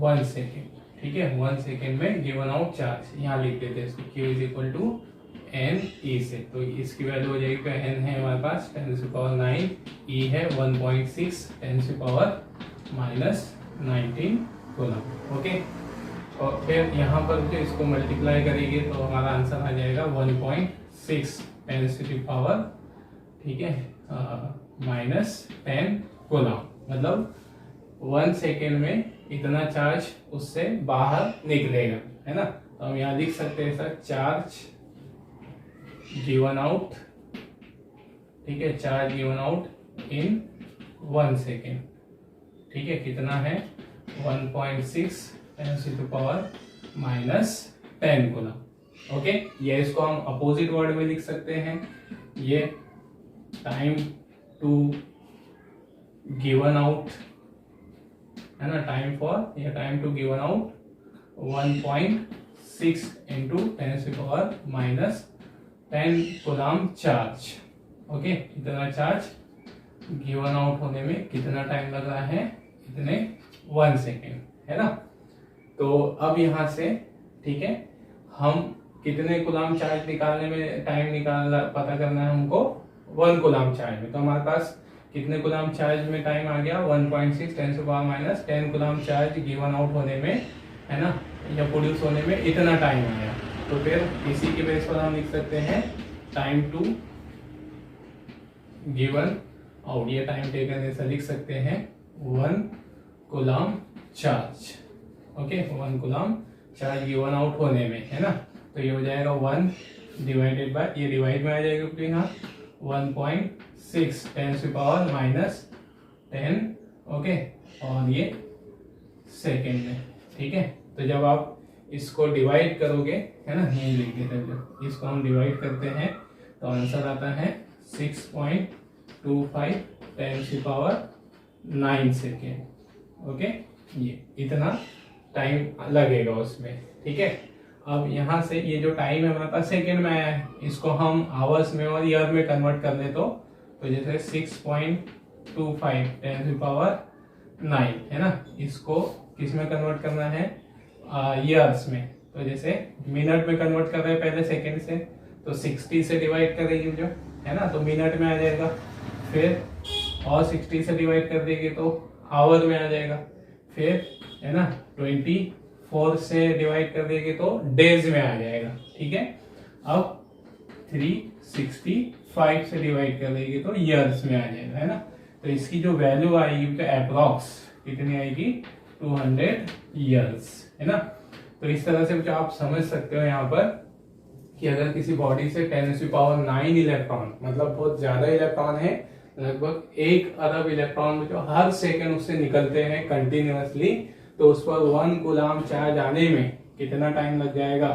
1 second, ठीक है। 1 सेकेंड में गिवन आउट चार्ज यहाँ लिख देते हैं इसको, Q इज इक्वल टू 9 से। तो इसकी वैल्यू हो जाएगी, n है हमारे पास 10⁻⁹, e है 1.6 10⁻⁻19 कूलम। ओके, और फिर यहाँ पर जो इसको मल्टीप्लाई करेंगे तो हमारा आंसर आ जाएगा 1.6 10⁻, ठीक है, -10 कूलम। मतलब 1 सेकेंड में इतना चार्ज उससे बाहर निकलेगा, है ना। तो हम यहाँ लिख सकते हैं सर, चार्ज गिवन आउट, ठीक है, charge given out in 1 second, ठीक है, कितना है 1.6 10⁻⁻10 कूलम। ओके, ये इसको हम अपोजिट वर्ड में लिख सकते हैं, ये टाइम टू गिवन आउट, है ना, टाइम फॉर या time to given out 1.6 into 10⁻⁻10 coulomb charge. Okay, इतना चार्ज गिवन आउट होने में कितना टाइम लग रहा है, इतने 1 सेकेंड, है ना। तो अब यहाँ से, ठीक है, हम कितने कूलम चार्ज निकालने में टाइम पता करना है हमको 1 कूलम चार्ज में। तो हमारे पास कितने कूलम चार्ज में टाइम आ गया, 1.6 10⁻⁻10 कूलम चार्ज गिवन आउट होने में, है ना, या प्रोड्यूस होने में इतना टाइम आया। तो फिर इसी के बेस पर हम लिख सकते हैं टाइम टू गिवन आउट, ये टाइम टेकन ऐसा लिख सकते हैं 1 coulomb charge. Okay, 1 coulomb charge given out होने में, है ना। तो ये हो जाएगा 1 डिवाइडेड बाय, ये डिवाइड में आ जाएगा क्योंकि यहाँ 1.6 10⁻⁻10, ओके, और ये सेकेंड में, ठीक है। तो जब आप इसको डिवाइड करोगे, है ना, ये लिख देते हैं, जब इसको हम डिवाइड करते हैं तो आंसर आता है 6.25 10⁻⁹ सेकेंड। ओके, ये इतना टाइम लगेगा उसमें, ठीक है। अब यहाँ से ये जो टाइम है हमारे पास सेकेंड में आया है, इसको हम आवर्स में और ईयर में कन्वर्ट कर दे तो जैसे 6.25 10⁻⁹, है ना, इसको किस में कन्वर्ट करना है, ईयर्स में। तो जैसे मिनट में कन्वर्ट कर रहे हैं पहले सेकेंड से, तो 60 से डिवाइड करेंगे जो, है ना, तो मिनट में आ जाएगा। फिर और 60 से डिवाइड कर देंगे तो आवर में आ जाएगा। फिर, है ना, 24 से डिवाइड कर देंगे तो डेज में आ जाएगा, ठीक है। अब 365 से डिवाइड कर देंगे तो ईयर्स में आ जाएगा, है ना। तो इसकी जो वैल्यू आएगी तो अप्रोक्स कितनी आएगी, 200 ईयर्स, है ना। तो इस तरह से जो आप समझ सकते हो यहाँ पर कि अगर किसी बॉडी से 10⁹ इलेक्ट्रॉन, मतलब बहुत ज्यादा इलेक्ट्रॉन है, लगभग 1 अरब इलेक्ट्रॉन जो हर सेकंड उससे निकलते हैं कंटिन्यूअसली, तो उस पर 1 कूलम चार्ज आने में कितना टाइम लग जाएगा,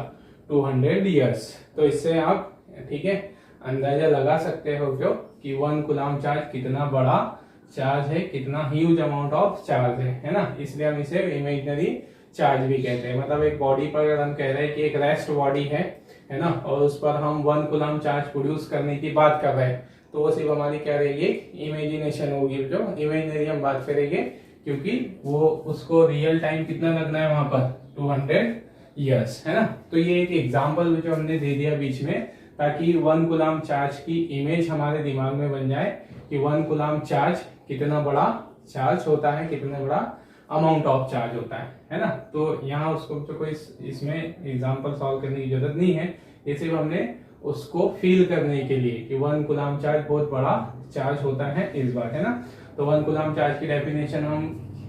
200 ईयर्स। तो इससे आप, ठीक है, अंदाजा लगा सकते हो जो कि 1 कूलम चार्ज कितना बड़ा चार्ज है, कितना ह्यूज अमाउंट ऑफ चार्ज है ना। इसलिए हम इसे इमेजिनरी चार्ज भी कहते हैं। मतलब एक बॉडी पर अगर हम कह रहे हैं कि एक रेस्ट बॉडी है ना, और उस पर हम 1 कूलम चार्ज प्रोड्यूस करने की बात कर रहे हैं, तो वो सिर्फ हमारी क्या रहेगी, इमेजिनेशन होगी, जो इमेजिनरी हम बात करेंगे, क्योंकि वो उसको रियल टाइम कितना लगना है वहां पर, 200 ईयर्स, है ना। तो ये एक एग्जाम्पल जो हमने दे दिया बीच में, ताकि 1 कूलम चार्ज की इमेज हमारे दिमाग में बन जाए कि 1 कूलम चार्ज कितना बड़ा चार्ज होता है, कितना बड़ा अमाउंट ऑफ चार्ज होता है ना। तो यहाँ उसको तो कोई इसमें एग्जाम्पल सॉल्व करने की जरूरत नहीं है, ये सिर्फ हमने उसको फील करने के लिए कि 1 कूलम चार्ज बहुत बड़ा चार्ज होता है इस बार, है ना। तो 1 कूलम चार्ज की डेफिनेशन हम,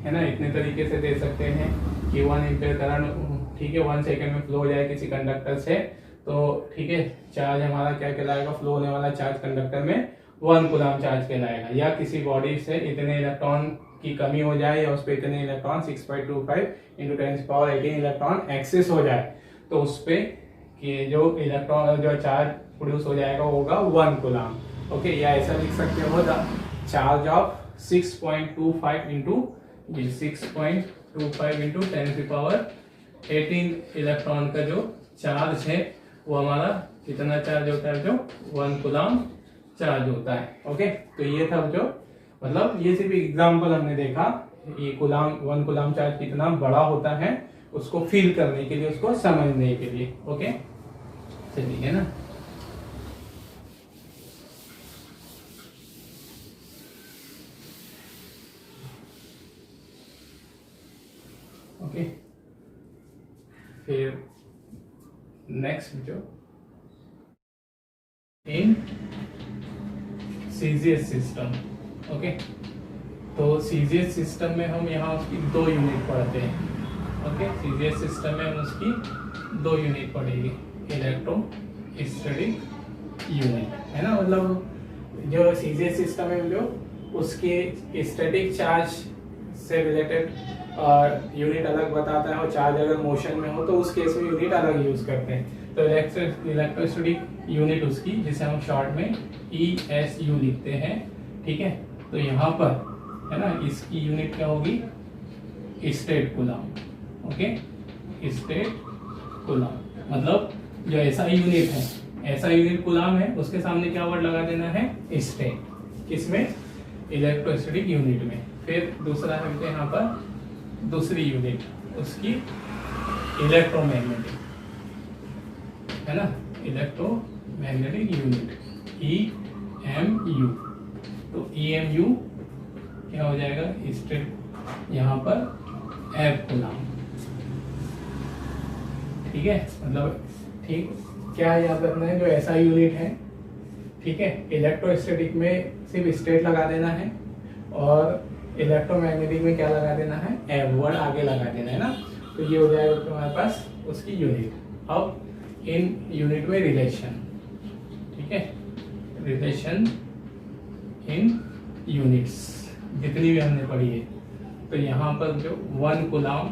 है ना, इतने तरीके से दे सकते हैं कि 1 एम्पीयर करंट, ठीक है, 1 सेकेंड में फ्लो हो जाए किसी कंडक्टर से, तो ठीक है, चार्ज हमारा क्या कहलाएगा, फ्लो होने वाला चार्ज कंडक्टर में 1 कूलम चार्ज कहलाएगा। या किसी बॉडी से इतने इलेक्ट्रॉन की कमी हो जाए या उस पर इतने इलेक्ट्रॉन 6.25 इंटू 10⁻18 इलेक्ट्रॉन एक्सेस हो जाए, तो उस पे कि जो इलेक्ट्रॉन जो चार्ज प्रोड्यूस हो जाएगा होगा 1 कूलम। ओके, या ऐसा लिख सकते हो, the charge of 6.25 into 6.25 into 10⁻18 electron का जो चार्ज है वो हमारा कितना चार्ज होता है, जो 1 कूलम चार्ज होता है। ओके, तो ये था जो, मतलब ये सिर्फ एग्जांपल हमने देखा, ये 1 कूलम चार्ज कितना बड़ा होता है उसको फील करने के लिए, उसको समझने के लिए। ओके, चलिए, है ना। ओके। फिर नेक्स्ट जो इन सीजीएस सिस्टम, ओके। तो सीजीएस सिस्टम में हम यहाँ उसकी 2 यूनिट पढ़ते हैं, ओके। सीजीएस सिस्टम में हम उसकी 2 यूनिट पढ़ेंगे, इलेक्ट्रोस्टैटिक यूनिट, है ना। मतलब जो सीजीएस सिस्टम है जो उसके स्टैटिक चार्ज से रिलेटेड यूनिट अलग बताता है, और चार्ज अगर मोशन में हो तो उस केस में यूनिट अलग यूज करते हैं। तो इलेक्ट्रोस्टैटिक यूनिट उसकी, जिसे हम शॉर्ट में ESU लिखते हैं, ठीक है। तो यहाँ पर, है ना, इसकी यूनिट क्या होगी, state coulomb, okay. State coulomb मतलब जो ऐसा यूनिट है, ऐसा यूनिट कूलम है, उसके सामने क्या वर्ड लगा देना है, स्टेट, किसमें, इलेक्ट्रोस्टैटिक यूनिट में। फिर दूसरा है यहाँ पर दूसरी यूनिट उसकी इलेक्ट्रोमैग्नेटिक, है ना, इलेक्ट्रोमैग्नेटिक यूनिट EMU। तो EMU क्या हो जाएगा, स्टेट, यहाँ पर एफ कूलम, ठीक है। मतलब ठीक क्या है, यहाँ पे अपने जो ऐसा यूनिट है, ठीक है। इलेक्ट्रोस्टैटिक में सिर्फ स्टेट लगा देना है, और इलेक्ट्रोमैग्नेटिक में क्या लगा देना है, एफ वर्ड आगे लगा देना है ना। तो ये हो जाएगा तुम्हारे पास उसकी यूनिट। अब इन यूनिट में रिलेशन, ठीक है, रिलेशन इन यूनिट्स जितनी भी हमने पढ़ी है। तो यहाँ पर जो 1 कूलम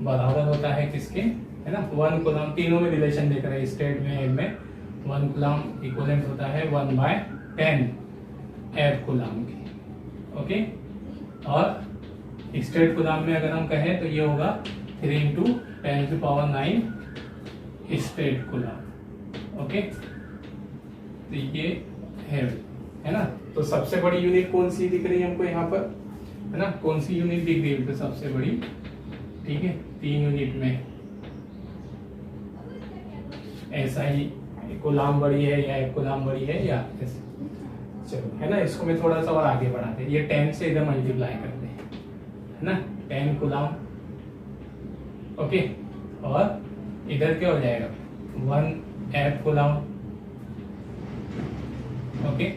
बराबर होता है किसके, है ना, 1 कूलम, तीनों में रिलेशन देख रहे हैं, स्टेट में, एम में। 1 कूलम इक्विवेलेंट होता है 1/10 एफ कूलम की, ओके। और स्टेट कूलम में अगर हम कहें तो ये होगा 3 × 10⁹ स्टेट कूलम, ओके। तो ये है ना। तो सबसे बड़ी यूनिट कौन सी दिख रही है हमको यहाँ पर, है ना, कौन सी यूनिट दिख रही है तो सबसे बड़ी, ठीक है। 3 यूनिट में ऐसा ही कूलम बड़ी है या एक कूलम बड़ी है या ऐसे, चलो, है ना। इसको मैं थोड़ा सा और आगे बढ़ाते हैं, ये 10 से इधर मल्टीप्लाई करते हैं, है ना, 10 कूलम, ओके। और इधर क्या हो जाएगा, 1 एफ कूलम, ओके।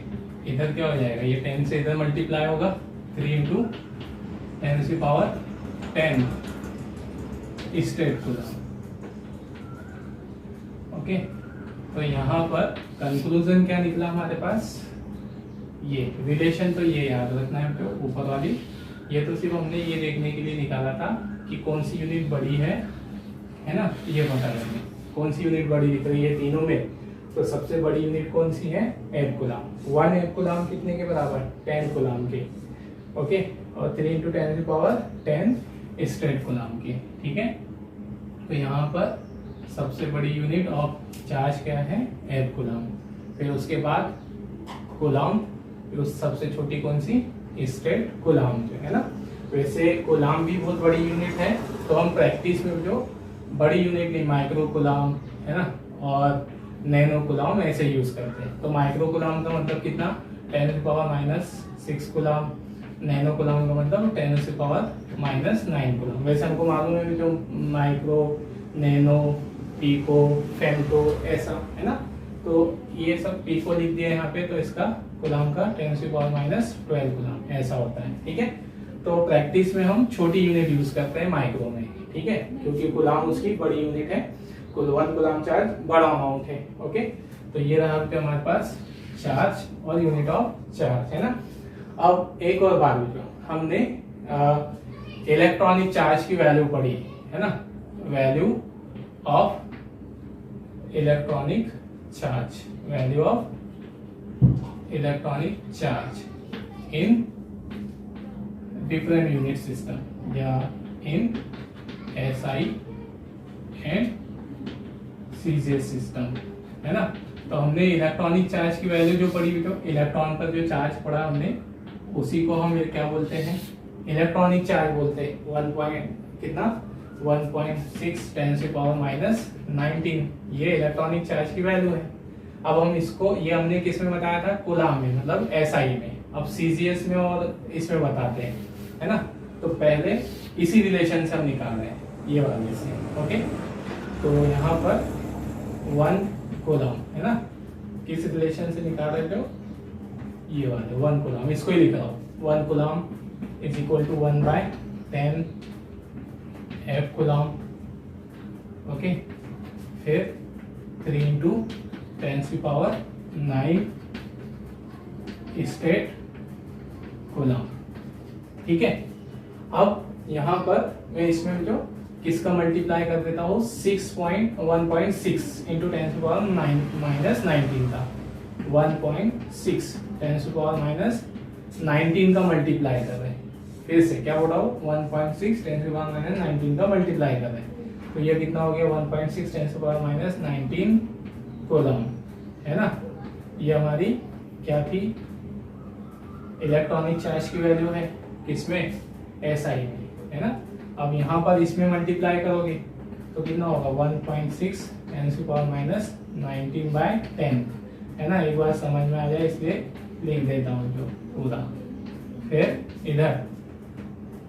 इधर क्या हो जाएगा, ये 10 से इधर मल्टीप्लाई होगा, 3 × 10⁻10 स्टेट कूलम, ओके। तो यहाँ पर कंक्लूजन क्या निकला हमारे पास, ये रिलेशन, तो ये याद रखना है आपको, ऊपर वाली, ये तो सिर्फ हमने ये देखने के लिए निकाला था कि कौन सी यूनिट बड़ी है ना, ये बता देंगे कौन सी यूनिट बड़ी दिख रही है तीनों में। तो सबसे बड़ी यूनिट कौन सी है, एफ कूलम। 1 एफ कूलम कितने के बराबर, 10 कूलम के, ओके। और 3 × 10⁻10 स्टेट कूलम के, ठीक है। तो यहाँ पर सबसे बड़ी यूनिट ऑफ चार्ज क्या है, एफ कूलम। फिर उसके बाद कूलम, फिर उस सबसे छोटी कौन सी, स्टेट कूलम जो है ना। वैसे कूलम भी बहुत बड़ी यूनिट है, तो हम प्रैक्टिस में जो बड़ी यूनिट नहीं, माइक्रो कूलम, है ना, और नैनो कूलम ऐसे यूज करते हैं। तो माइक्रो कूलम का मतलब कितना, 10⁻⁻6 कूलम, नैनो कूलम का मतलब 10⁻⁻9 कूलम। वैसे हमको मालूम है जो माइक्रो, नैनो, पीको, फेम्टो ऐसा, है ना। तो ये सब पीको लिख दिया यहाँ पे, तो इसका कूलम का 10⁻12 कूलम ऐसा होता है, ठीक है। तो प्रैक्टिस में हम छोटी यूनिट यूज करते हैं माइक्रो में, ठीक है, क्योंकि कूलम उसकी बड़ी यूनिट है, कुल 1 कूलम चार्ज बड़ा अमाउंट है, ओके। तो ये रहा आपके हमारे पास चार्ज और यूनिट ऑफ चार्ज, है ना। अब एक और बात जो हमने इलेक्ट्रॉनिक चार्ज की वैल्यू पढ़ी, है ना, value of electronic charge, value of electronic charge in different unit system या इन SI एंड सीजीएस सिस्टम, है ना। तो हमने इलेक्ट्रॉनिक चार्ज की वैल्यू जो पढ़ी, तो इलेक्ट्रॉन पर जो चार्ज पड़ा हमने, उसी को हम क्या बोलते हैं, इलेक्ट्रॉनिक चार्ज बोलते हैं। 1.6 10⁻⁻19 ये इलेक्ट्रॉनिक चार्ज की वैल्यू है। अब हम इसको, ये हमने किस में बताया था, कूलम में, मतलब SI में। अब सीजीएस में और इसमें बताते हैं, है ना। तो पहले इसी रिलेशन से हम निकाल रहे हैं ये वाले से। ओके, तो यहाँ पर 1 कूलम है ना, किस रिलेशन से निकाल रहे थे, ये वाले 1 कूलम, इसको ही लिख रहा हूँ। 1 coulomb is equal to 1/10 F coulomb. Okay, फिर 3 इंटू 10⁹ स्टेट कूलम। ठीक है, अब यहाँ पर मैं इसमें जो किसका मल्टीप्लाई कर देता हूँ 1.6 इंटू 10⁻⁻19 का 1.6 10⁻⁻19 का मल्टीप्लाई कर रहे हैं। फिर से क्या बोला हो 1.6 10⁻⁻19 का मल्टीप्लाई कर रहे हैं, तो ये कितना हो गया 1.6 10⁻⁻19 कूलम है ना। ये हमारी क्या थी, इलेक्ट्रॉनिक चार्ज की वैल्यू है किसमें, SI में है ना। अब यहाँ पर इसमें मल्टीप्लाई करोगे तो कितना होगा 1.6 10⁻⁻19/10 है ना। एक बार समझ में आ जाए इसलिए लिख देता हूँ जो पूरा। फिर इधर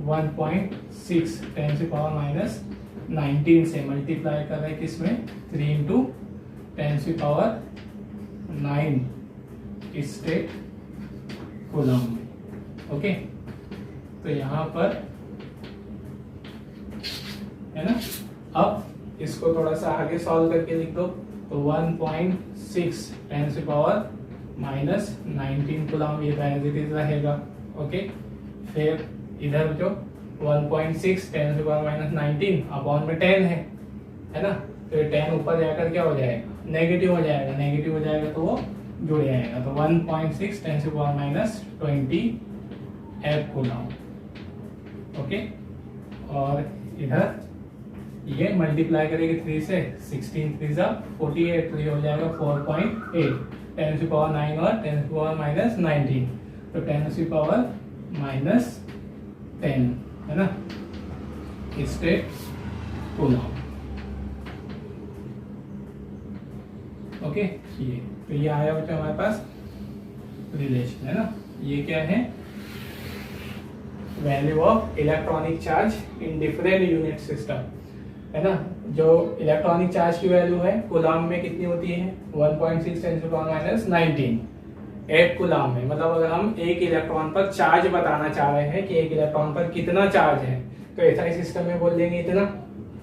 1.6 10⁻⁻19 से मल्टीप्लाई कर रहे हैं किसमें 3 इंटू 10⁻9 स्टेट कूलम में। ओके, तो यहाँ पर है ना। अब इसको थोड़ा सा आगे सॉल्व करके लिख दो, तो 1.6 10⁻⁻19 कूलम ये एज इट इज रहेगा। ओके, फिर इधर जो 1.6 10⁻⁻19 अपॉन में 10 है ना, तो 10 ऊपर जाकर क्या हो जाएगा, नेगेटिव हो जाएगा, नेगेटिव हो जाएगा तो वो जुड़ जाएगा, तो 1.6 10⁻⁻20 F कूलम। ओके, और इधर ये मल्टीप्लाई करेंगे 3 से 16 3 सा 48, तो ये हो जाएगा 4.8 10⁻9 और 10⁻⁻19, तो 10⁻⁻10 है ना स्टेट कूलम। ओके, ये तो ये आया बच्चा हमारे पास रिलेशन है ना। ये क्या है, value of electronic charge in different unit system है ना। जो इलेक्ट्रॉनिक चार्ज की वैल्यू है कूलम में कितनी होती है 1.6 10⁻⁻19 एक कूलम में, मतलब अगर हम एक इलेक्ट्रॉन पर चार्ज बताना चाह रहे हैं कि एक इलेक्ट्रॉन पर कितना चार्ज है, तो ऐसा सिस्टम में बोल देंगे इतना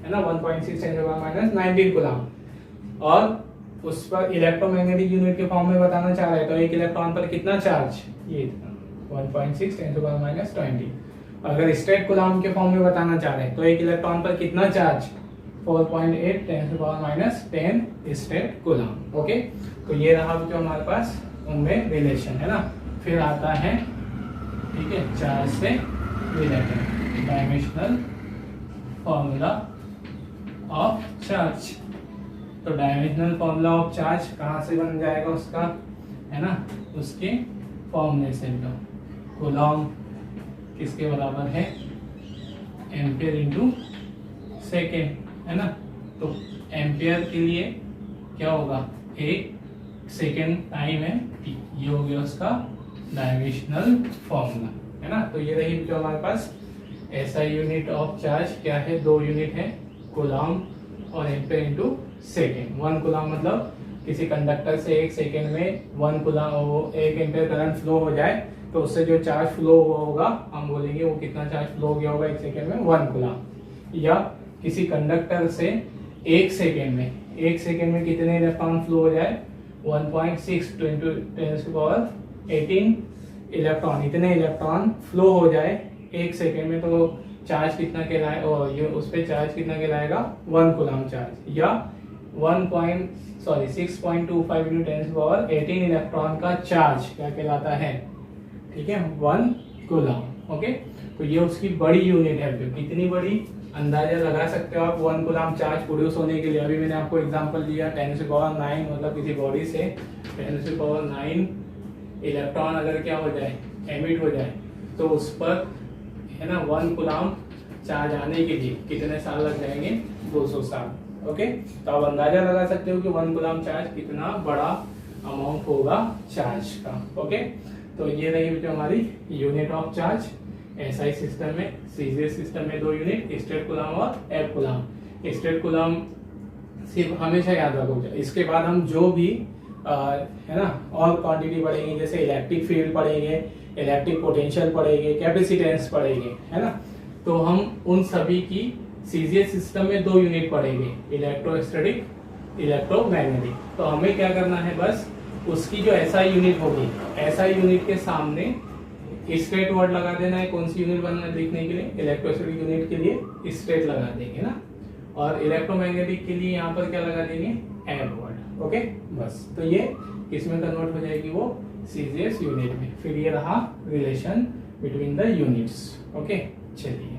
है ना 1.6 10⁻⁻19 कूलम। और उस पर इलेक्ट्रोमैग्नेटिक यूनिट के फॉर्म में बताना चाह रहे हैं तो एक इलेक्ट्रॉन पर कितना चार्ज, ये इतना 1.6 10⁻⁻20। अगर स्टेट कूलम के फॉर्म में बताना चाह रहे हैं तो एक इलेक्ट्रॉन पर कितना चार्ज 4.8 10⁻⁻10 स्टेट कूलम। ओके, तो ये रहा जो हमारे पास उनमें रिलेशन है ना। फिर आता है ठीक है चार्ज से related dimensional formula of charge. तो डायमेंशनल फॉर्मूला ऑफ चार्ज कहाँ से बन जाएगा उसका है ना, उसके फॉर्मूले से। तो कूलम किसके बराबर है, एम्पियर इंटू सेकेंड है ना। तो एम्पियर के लिए क्या होगा, एक सेकेंड टाइम है t, ये हो गया उसका डायमेंशनल फॉर्मूला है ना। तो ये रही जो हमारे पास ऐसा यूनिट ऑफ चार्ज क्या है, दो यूनिट है कूलम और एम्पियर इंटू सेकेंड। 1 कूलम मतलब किसी कंडक्टर से 1 सेकेंड में 1 कूलम 1 एम्पियर करंट फ्लो हो जाए तो उससे जो चार्ज फ्लो हुआ होगा हम बोलेंगे वो कितना चार्ज फ्लो हो गया होगा 1 सेकेंड में 1 कूलम। या किसी कंडक्टर से 1 सेकेंड में कितने इलेक्ट्रॉन फ्लो हो जाए 1.6 × 10⁻18 इलेक्ट्रॉन, इतने इलेक्ट्रॉन फ्लो हो जाए 1 सेकेंड में, तो चार्ज कितना कहलाएगा, और ये उस पे चार्ज कितना कहलाएगा 1 कूलम चार्ज। या 6.25 × 10⁻18 इलेक्ट्रॉन का चार्ज क्या कहलाता है, ठीक है 1 कूलम। ओके, तो ये उसकी बड़ी यूनिट है। जो कितनी बड़ी अंदाजा लगा सकते हो आप 1 कूलम चार्ज प्रोड्यूस होने के लिए। अभी मैंने आपको एग्जांपल दिया 10⁻9 मतलब किसी बॉडी से 10⁻9 इलेक्ट्रॉन अगर क्या हो जाए एमिट हो जाए तो उस पर है ना 1 कूलम चार्ज आने के लिए कितने साल लग जाएंगे 200 साल। ओके, तो आप अंदाजा लगा सकते हो कि 1 कूलम चार्ज कितना बड़ा अमाउंट होगा चार्ज का। ओके, तो ये रही जो हमारी unit of charge SI system में, सीजीएस सिस्टम में 2 यूनिट, स्टेट कूलम और एफ कूलम। स्टेट कूलम सिर्फ हमेशा याद रखो। इसके बाद हम जो भी है ना और क्वांटिटी पढ़ेंगे, जैसे इलेक्ट्रिक फील्ड पढ़ेंगे, इलेक्ट्रिक पोटेंशियल पढ़ेंगे, कैपेसिटेंस पढ़ेंगे, है ना। तो हम उन सभी की सीजीएस सिस्टम में 2 यूनिट पढ़ेंगे, इलेक्ट्रोस्टैटिक, इलेक्ट्रोमैग्नेटिक। तो हमें क्या करना है, बस उसकी जो एसआई यूनिट होगी, एसआई यूनिट के सामने स्ट्रेट वर्ड लगा देना है। कौन सी यूनिट बनना है लिखने के लिए, इलेक्ट्रोस्टैटिक यूनिट के लिए स्ट्रेट लगा देंगे ना, और इलेक्ट्रोमैग्नेटिक के लिए यहाँ पर क्या लगा देंगे, एड वर्ड। ओके, बस। तो ये किसमें कन्वर्ट हो जाएगी, वो सीजीएस यूनिट में। फिर ये रहा relation between the units. Okay, चलिए।